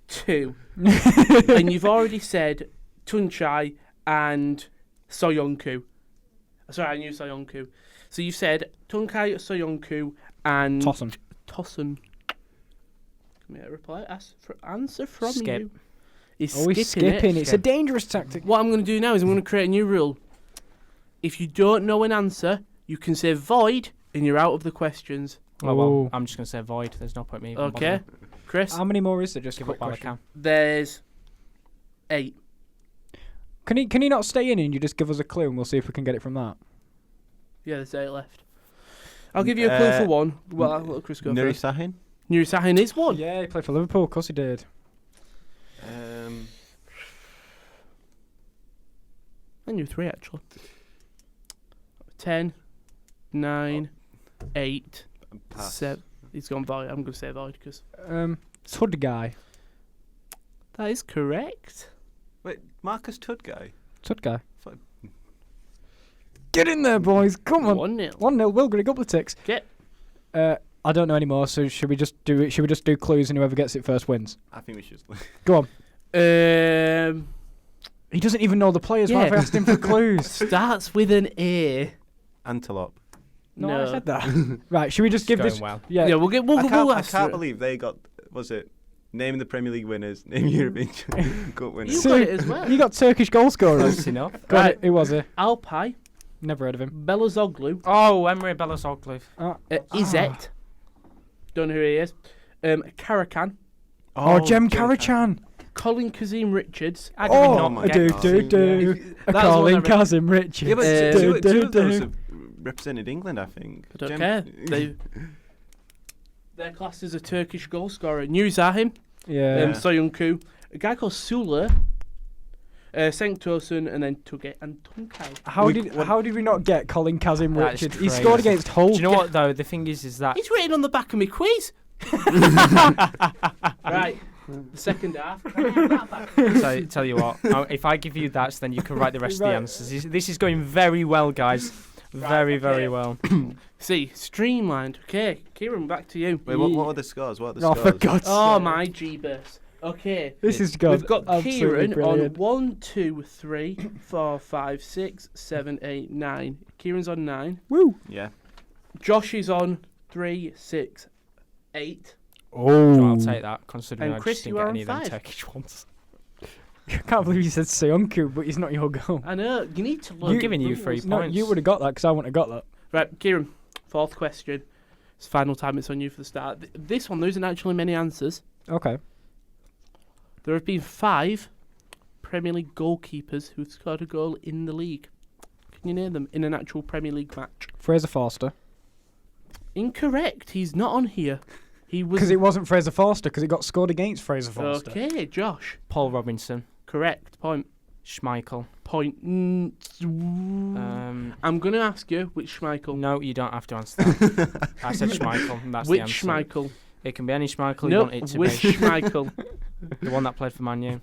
two. And you've already said Tunçay and Soyuncu. Sorry, I knew Soyuncu. So you said Tunçay, Soyuncu, and Tosun. Tosun. Can we get a reply? Answer from Skip. you. He's Oh, he's skipping skipping. it. It's a dangerous tactic. What I'm going to do now is I'm going to create a new rule. If you don't know an answer, you can say void, and you're out of the questions. Oh, well, Oh. I'm just going to say void. There's no point me even Okay, bothering. Chris? How many more is there? Just a Give quick up while I question. can. There's 8. Can he not stay in and you just give us a clue and we'll see if we can get it from that? Yeah, there's 8 left. I'll give you a clue for one. Well, I'll let Chris go Nuri first. Sahin. Nuri Sahin is one. Yeah, he played for Liverpool. Of course he did. I knew 3 actually. 10, 9, 8, Pass. 7. He's gone void. I'm going to say void because Tud guy. that is correct. Wait, Marcus Tudgay. Tud guy. Fine. Get in there, boys. Come on. 1-0. 1-0. Will get a couple of ticks. Get. I don't know anymore. So should we just do it? Should we just do clues and whoever gets it first wins? I think we should. Go on. Um, He doesn't even know the players. Why have I Yeah. asked him for clues? starts with an A. Antelope. No, I said that. Right. Should we just give Going this? well. Yeah. Yeah, we'll get. We'll, I we'll can't ask. believe they got. Was it? Name the Premier League winners. Name European Cup You winners. got it as well. He got Turkish goal scorers. Close enough. Got Right. it. Who was it? Alpay, Never heard of him. Belozoglu, Oh, Emre Belözoğlu. Izet. Don't know who he is. Karakan, Jem Karachan. Colin Kazim Richards. I did Oh, not I get do that. do do. That was Colin one I Kazim Richards. Yeah, but Uh, two of those have represented England, I think. I don't care. They're classed as a Turkish goal scorer. Nuri Sahin, Yeah. Soyuncu, a guy called Sula, Cenk Tosun, and then Tuge and Tunçay. How did we not get Colin Kazim That is Richards? He crazy. scored against Hull. Do you know what though? The thing is that He's written on the back of my quiz. Right, the second half. Can I have that back? tell you what, if I give you that, then you can write the rest of Right. the answers. This is going very well, guys. Very, very well. See, streamlined. Okay, Kieran, back to you. Wait, what are the scores? What are the Oh, scores? for God's Oh sake. my Jeebus. Okay. This is We've got absolutely Kieran brilliant. on 1, 2, 3, 4, 5, 6, 7, 8, 9. Kieran's on 9. Woo. Yeah. Josh is on 3, 6, 8. Oh. I'll take that, considering And I Chris, just you didn't are get on any of them 5. Turkish ones. I can't believe you said Seonku, but he's not your goal. I know. You need to look. I'm giving you 3 No, points. you would have got that because I wouldn't have got that. Right, Kieran. 4th question. It's final time. It's on you for the start. This one, there isn't actually many answers. Okay. There have been 5 Premier League goalkeepers who've scored a goal in the league. Can you name them in an actual Premier League match? Fraser Forster. Incorrect. He's not on here. He was. Because it wasn't Fraser Forster, because it got scored against Fraser Forster. Okay, Josh. Paul Robinson, Correct. Point. Schmeichel. Point. I'm going to ask you which Schmeichel. No, you don't have to answer that. I said Schmeichel, and that's Which the answer. Schmeichel? It can be any Schmeichel you No, want it to which be. Schmeichel? The one that played for Man U.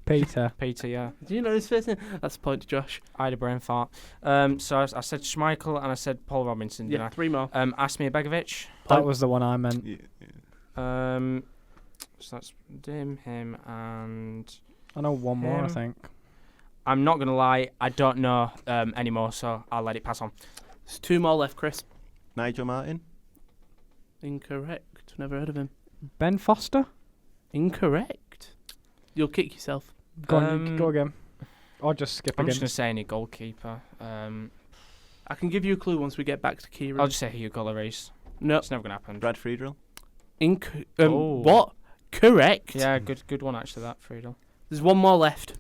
Peter. Peter, yeah. Do you know his first name? That's a point to Josh. I had a brain fart. So I said Schmeichel and I said Paul Robinson, didn't Yeah, 3 more. I? Asmir Begovic. That was the one I meant. Yeah. So that's him, and I know one more, I Him. think. I'm not gonna lie, I don't know anymore, so I'll let it pass on. There's 2 more left, Chris. Nigel Martin. Incorrect. Never heard of him. Ben Foster? Incorrect. You'll kick yourself. Go on, go again. Or just skip I'm again. just gonna say any goalkeeper. I can give you a clue once we get back to Kieran. I'll just say Hugo Lloris. No. It's never gonna happen. Brad Friedel. Oh. What? Correct. Yeah, good one actually. That Friedel. There's 1 more left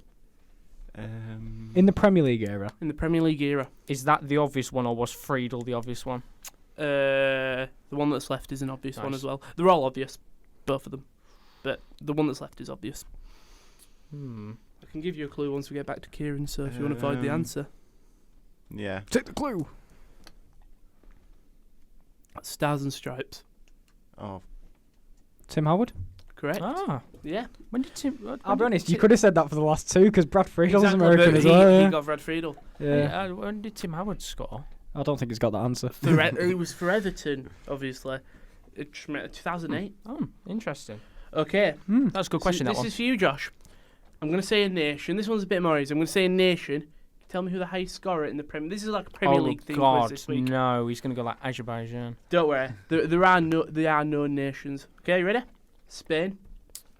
In the Premier League era. in the Premier League era. Is that the obvious one, or was Friedel the obvious one? The one that's left is an obvious one Nice. as well. They're all obvious, both of them. But the one that's left is obvious. I can give you a clue once we get back to Kieran, so if you want to avoid the answer. Yeah. Take the clue. Stars and Stripes. Oh, Tim Howard? Correct? Ah, Yeah. when did Tim? I'll be honest, you could have said that for the last 2 because Brad Friedel's Exactly, American but as well. He Yeah. got Brad Friedel. Yeah. When did Tim Howard score? I don't think he's got that answer. It was for Everton, obviously. 2008. Oh, interesting. Okay. That's a good question. So That this one. is for you, Josh. I'm going to say a nation. This one's a bit more easy. I'm going to say a nation. Tell me who the highest scorer in the Premier. This is like a Premier League thing quiz this week. No, he's gonna go like Azerbaijan. Don't worry. There are no nations. Okay, you ready? Spain.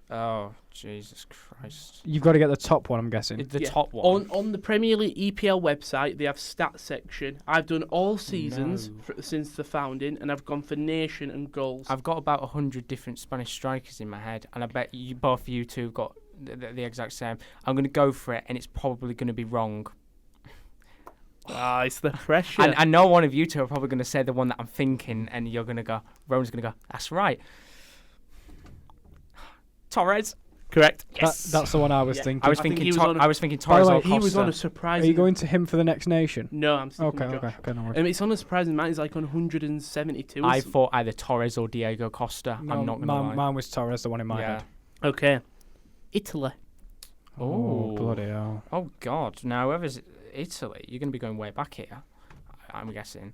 Oh, Jesus Christ! You've got to get the top one, I'm guessing. The Yeah. top one. On the Premier League EPL website, they have stats section. I've done all seasons No. since the founding, and I've gone for nation and goals. I've got about 100 different Spanish strikers in my head, and I bet both of you two have got the exact same. I'm gonna go for it, and it's probably gonna be wrong. It's the pressure. And I know one of you two are probably going to say the one that I'm thinking, and you're going to go, Rowan's going to go, that's right. Torres. Correct. Yes. That's the one I was Yeah. thinking. I was I think thinking he was on a- I was thinking By the Torres way, or he was on a Costa. Are surprising. you going to him for the next nation? No, I'm sticking Okay, with Josh. no worries. It's on a surprising amount. He's like on 172. I thought either Torres or Diego Costa. I'm not going to lie. Mine was Torres, the one in my Yeah. head. Okay. Italy. Oh, Oh. bloody hell. Oh, God. Now, whoever's Italy, you're going to be going way back here, I'm guessing.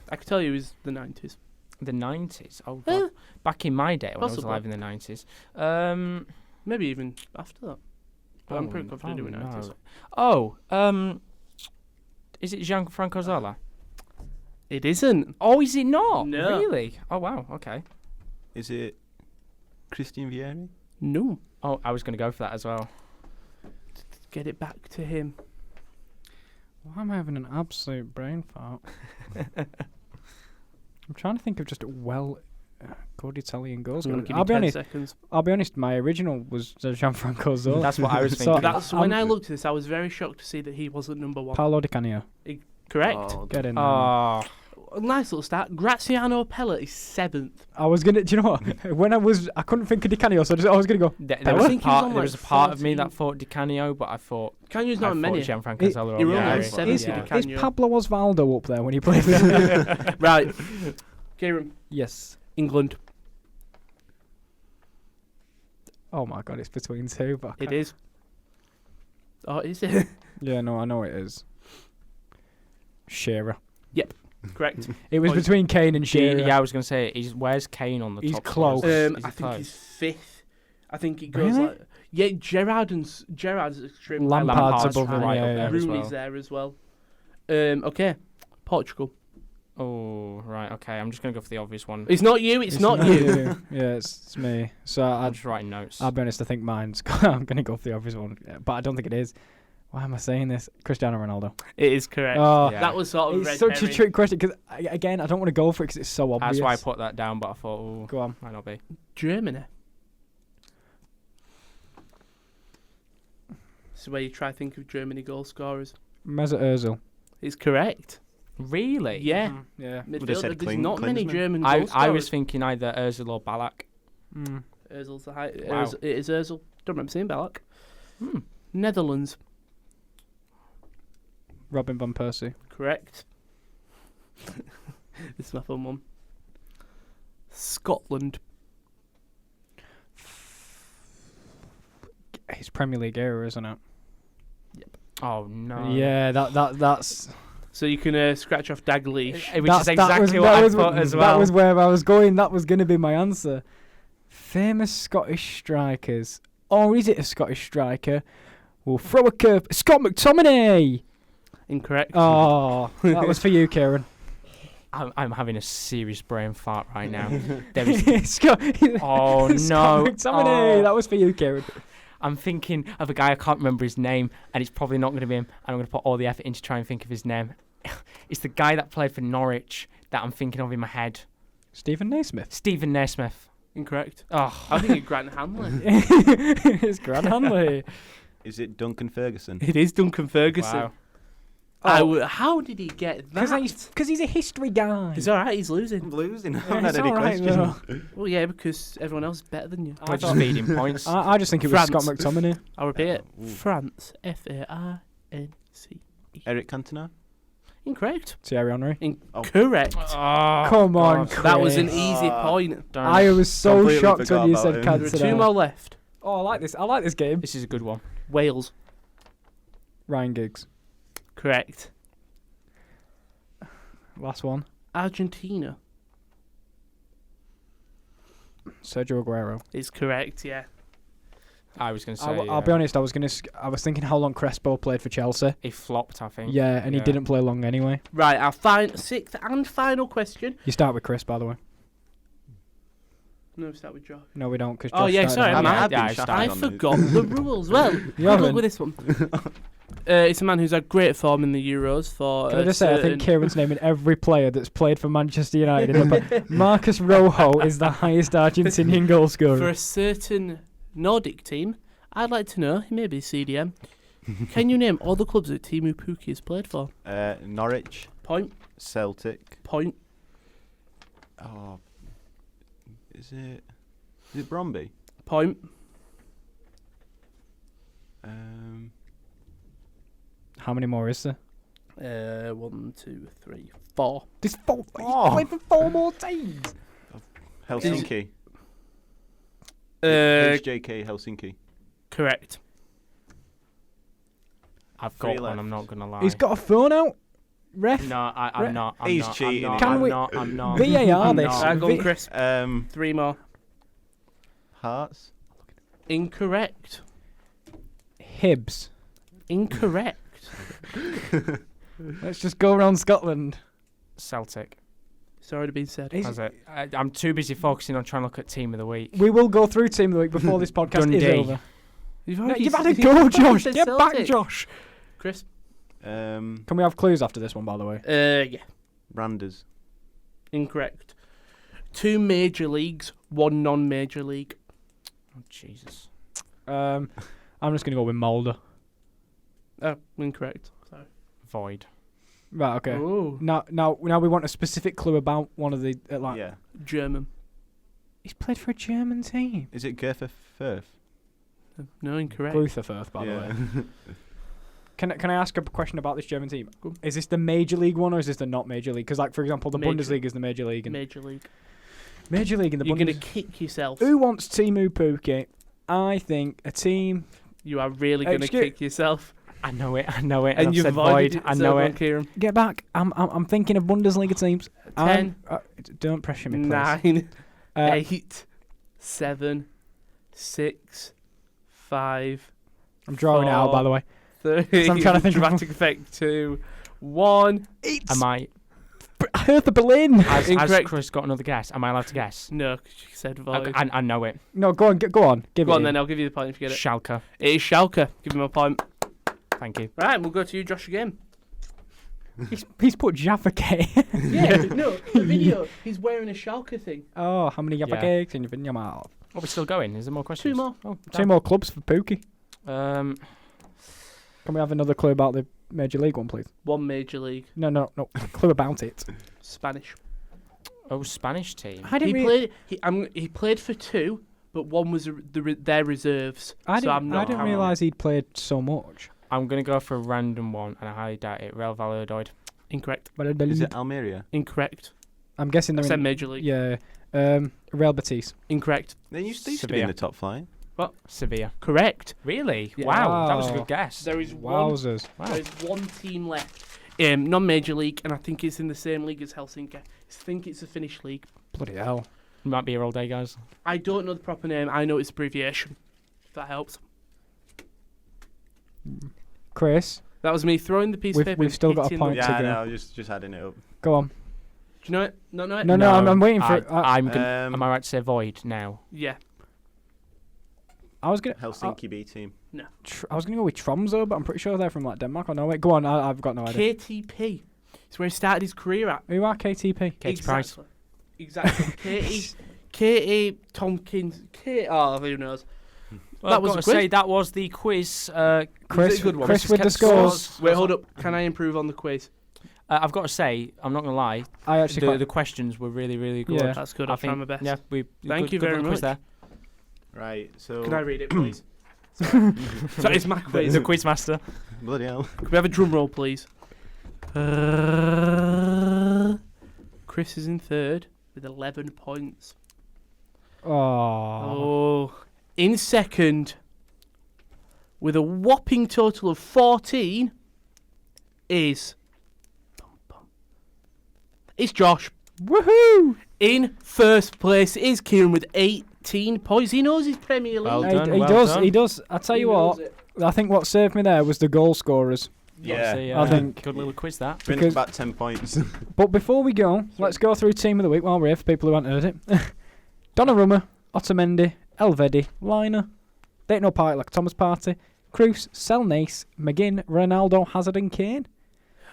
I could tell you it was the 90s. The 90s. Oh, God. Back in my day when I was Possibly. alive in the 90s. Maybe even after that. But I'm pretty confident it was no. 90s. Oh, is it Gianfranco Zola? It isn't. Oh, is it not? No. Really? Oh, wow. Okay. is it Christian Vieri? No. Oh, I was going to go for that as well. Get it back to him. Why am I having an absolute brain fart? I'm trying to think of just good Italian goals. I'm gonna give you I'll be 10 honest. seconds. I'll be honest. My original was Gianfranco Zola. That's what I was So, thinking. That's when I looked at this, I was very shocked to see that he wasn't number 1. Paolo Di Canio. Correct. Oh, Get in there. Oh, A nice little start. Graziano Pella is 7th. I was gonna. Do you know what? When I couldn't think of Di Canio, so I was gonna go. there I was a think he was on there was a like part of me 14. that thought Di Canio, but I thought Canio's I not many. thought Gianfranco It- Zola. he over only Vieri. had 70 Is, Di Yeah. Canio. is Pablo Osvaldo up there when he played with? Right. Kieran. Yes. England. Oh my God, it's between 2. But I It can't- is. Oh, is it? Yeah, no, I know it is. Shearer. Correct. It was Point. between Kane and Shearer. Yeah, I was going to say, where's Kane on the He's top? close. Is I he think close? he's 5th. I think it goes Really? like... Yeah, Gerrard's extremely high. Lampard's above him, high. yeah, yeah. Rooney's as well. there as well. Okay. Portugal. Oh, right, okay. I'm just going to go for the obvious one. It's not you, it's not you. Yeah, it's me. So I'm just writing notes. I'll be honest, I think mine's. I'm going to go for the obvious one. But I don't think it is. Why am I saying this? Cristiano Ronaldo. It is correct. Oh, Yeah. That was sort of it's red such a herring. trick question because, again, I don't want to go for it because it's so obvious. That's why I put that down, but I thought, oh, Go on. might not be. Germany. This is where you try to think of Germany goal scorers. Mesut Ozil. It's correct. Really? Yeah. Yeah. Would've Midfielder. said There's not many Klinsmann. German goal I scorers. was thinking either Ozil or Ballack. Ozil's the high. Wow. It is Ozil. Don't remember seeing Ballack. Hmm. Netherlands. Robin van Persie. Correct. This is my fun one. Scotland. It's Premier League era, isn't it? Oh no. Yeah, that's. So you can scratch off Dalglish. Which is exactly what I thought as well. That was where I was going. That was going to be my answer. Famous Scottish strikers. Or is it a Scottish striker? We'll throw a curve. Scott McTominay! Incorrect. Oh, that was for you, Kieran. I'm having a serious brain fart right now. There is. Scott, Oh Scott no. McTominay! Oh. That was for you, Kieran. I'm thinking of a guy I can't remember his name, and it's probably not going to be him. And I'm going to put all the effort in to try and think of his name. It's the guy that played for Norwich that I'm thinking of in my head. Stephen Naismith. Stephen Naismith. Incorrect. Oh, I think it's Grant Hanley. It's Grant Hanley. Is it Duncan Ferguson? It is Duncan Ferguson. wow. How did he get that? Because he's a history guy. He's alright, he's losing. I'm losing. I Yeah, haven't had it's any alright, questions. Well, yeah, because everyone else is better than you. We're just feeding points. I just think it was France. Scott McTominay. I'll repeat it. Ooh. France. F-A-R-N-C. Eric Cantona? Incorrect. Thierry Henry. Correct. Oh, Come on, God. That was an Chris. easy point. Don't- I was so Completely shocked forgot when you about said him. There are Cantona. two more left. Oh, I like this. I like this game. This is a good one. Wales. Ryan Giggs. Correct. Last one. Argentina Sergio Aguero. is correct, yeah. I was going to say. I'll be honest. I was thinking how long Crespo played for Chelsea. He flopped, I think. Yeah, and he didn't play long anyway. Right, our sixth and final question. You start with Chris, by the way. No, start with Josh. No, we don't. Cause Oh, Josh yeah, started sorry, on man. that. Yeah, been I shafted I started on this. forgot the rules. Well, You good luck haven't? with this one. It's a man who's had great form in the Euros for. Can I just say, I think Kieran's naming every player that's played for Manchester United. Marcus Rojo is the highest Argentinian goal for scorer. a certain Nordic team, I'd like to know, he may be CDM. Can you name all the clubs that Teemu Pukki has played for? Norwich, Point, Celtic. point. Oh, is it Bromby? Point. How many more is there? 1, 2, 3, 4. There's four. Oh. He's played for 4 more teams. Helsinki. Uh, HJK Helsinki. correct. I've Three got one, left. I'm not going to lie. He's got a phone out. Ref. No, I'm not. I'm He's not, cheating. I'm not, Can I'm we- not, I'm not. VAR I'm this. not. Right, go on, Chris. 3 more. Hearts. Incorrect. Hibs. Incorrect. Let's just go around Scotland. Celtic. It's already been said. Has it? I'm too busy focusing on trying to look at Team of the Week. We will go through Team of the Week before this podcast is Dundee. over. You've, No, you've had a go, Josh. Get back, Josh. Chris. Can we have clues after this one, by the way? Yeah. Randers. Incorrect. 2 major leagues, 1 non-major league. Oh, Jesus. I'm just going to go with Mulder. Oh, incorrect. Sorry. Void. Right, okay. Oh. Now we want a specific clue about one of the... Yeah. German. He's played for a German team. Is it Gertha Firth? No, incorrect. Luther Firth, by the way. Can I ask a question about this German team? Is this the Major League one or is this the not Major League? Because, like, for example, the Major. Bundesliga is the Major League. And Major league. Major League and the You're going to Bundesliga. kick yourself. Who wants Teemu Pukki? I think a team... You are really going to Excuse- kick yourself. I know it. And And I've you've said avoided void. it. I so know go on, it. Kieran. Get back. I'm thinking of Bundesliga teams. 10. Don't pressure me, please. 9. Uh, 8. 7. 6. 5. I'm drawing it out, by the way. 3. I'm trying to think of- Dramatic effect 2. 1. It's Am I? Hertha Berlin. Has Incorrect. Chris got another guess? Am I allowed to guess? No, 'cause you said void. I know it. No, go on. Go on. Give Go it. on in. then, I'll give you the point if you get it. Schalke. It is Schalke. Give him a point. Thank you. Right, we'll go to you, Josh, again. He's put Jaffa cake. Yeah, no, the video. He's wearing a Schalke thing. Oh, how many Jaffa Yeah. cakes in your mouth? Are we still going? Is there more questions? 2 more. Oh, 2 more clubs for Pookie. Um, Can we have another clue about the Major League one, please? 1 major league. No. Clue about it. Spanish. Spanish team. I didn't. He played for 2, but 1 was their reserves. I so I'm not didn't counting realise he'd played so much. I'm gonna go for a random one, and I highly doubt it. Real Valladolid. it. Incorrect. But Is it Almeria? Incorrect. I'm guessing I they're said in. major league. Yeah. Real Betis. Incorrect. They used to be Sevilla. in the top flight. What? Sevilla. Correct. Really? Yeah. Wow, that was a Wow. good guess. There is Wowzers. There is one team left. Non-major league, and I think it's in the same league as Helsinki. I think it's the Finnish league. Bloody hell. Might be here all day, guys. I don't know the proper name. I know it's abbreviation. If that helps. Chris, That was me throwing the piece of paper. we've still got a hitting point the- to Yeah, go. no, just adding it up. go on. Do you know it? Not know it? No, I'm waiting for it. I'm gonna, Um, am I right to say void now? Yeah. I was gonna Helsinki B team. I was gonna go with Tromsø, but I'm pretty sure they're from like Denmark or Norway. Go on, I've got no idea. KTP. It's where he started his career at. Who are KTP? Katie Price. Exactly. Katie Tompkins. Who knows? Well, That I've was got a to say quiz. that was the quiz. Chris, Is it a good one? Chris Just with the kept scores. Wait, hold up. Can I improve on the quiz? I've got to say, I'm not gonna lie. I actually The quite, the questions were really, really good. Yeah. That's good. I I'll try think- my best. Yeah, we. Thank good, you good very little quiz much. there. Right, so Can I read it, please? So it's my quiz. The quiz master. bloody hell. Can we have a drum roll, please? Chris is in third with 11 points. oh, In second, with a whopping total of 14, is... It's Josh. woohoo! In first place is Kieran with 18 points. He knows his Premier League. Well He, done, he well does. done. He does. I tell you what. I think what saved me there was the goal scorers. Yeah, Obviously, I think- good little quiz that. been because- about 10 points. But before we go, let's go through team of the week while we're here for people who haven't heard it. Donnarumma, Otamendi, Elvedi, Liner, They Ain't No Party Like a Thomas Party, Cruz, Selnace, McGinn, Ronaldo, Hazard and Kane.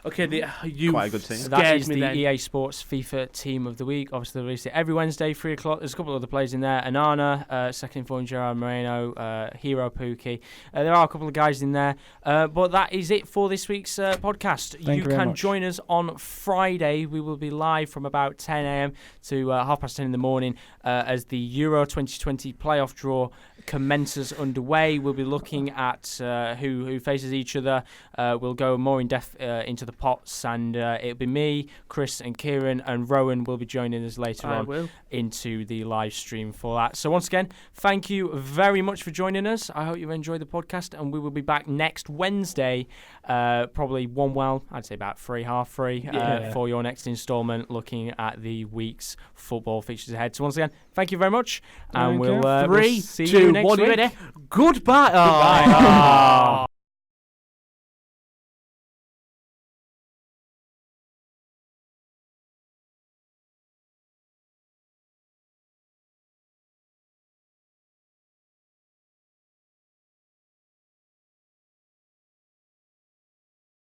Okay, you Quite a good team. So that scared is me the then. EA Sports FIFA Team of the Week. Obviously, they release it every Wednesday, 3 o'clock. There's a couple of other players in there. Anana, second in form, Gerard Moreno, Hero Pookie. There are a couple of guys in there. But that is it for this week's podcast. Thank you very can much. join us on Friday. We will be live from about 10 a.m. to 10:30 in the morning as the Euro 2020 playoff draw commences underway. We'll be looking at who faces each other. We'll go more in depth into the pots, and it'll be me, Chris, and Kieran, and Rowan will be joining us later I on will. into the live stream for that. So once again, thank you very much for joining us. I hope you enjoyed the podcast, and we will be back next Wednesday, probably I'd say about 3:30 Yeah. for your next instalment, looking at the week's football fixtures ahead. So once again, thank you very much, and Thank you. we'll 3, see 2, you next 1, week. ready? Goodbye. Goodbye.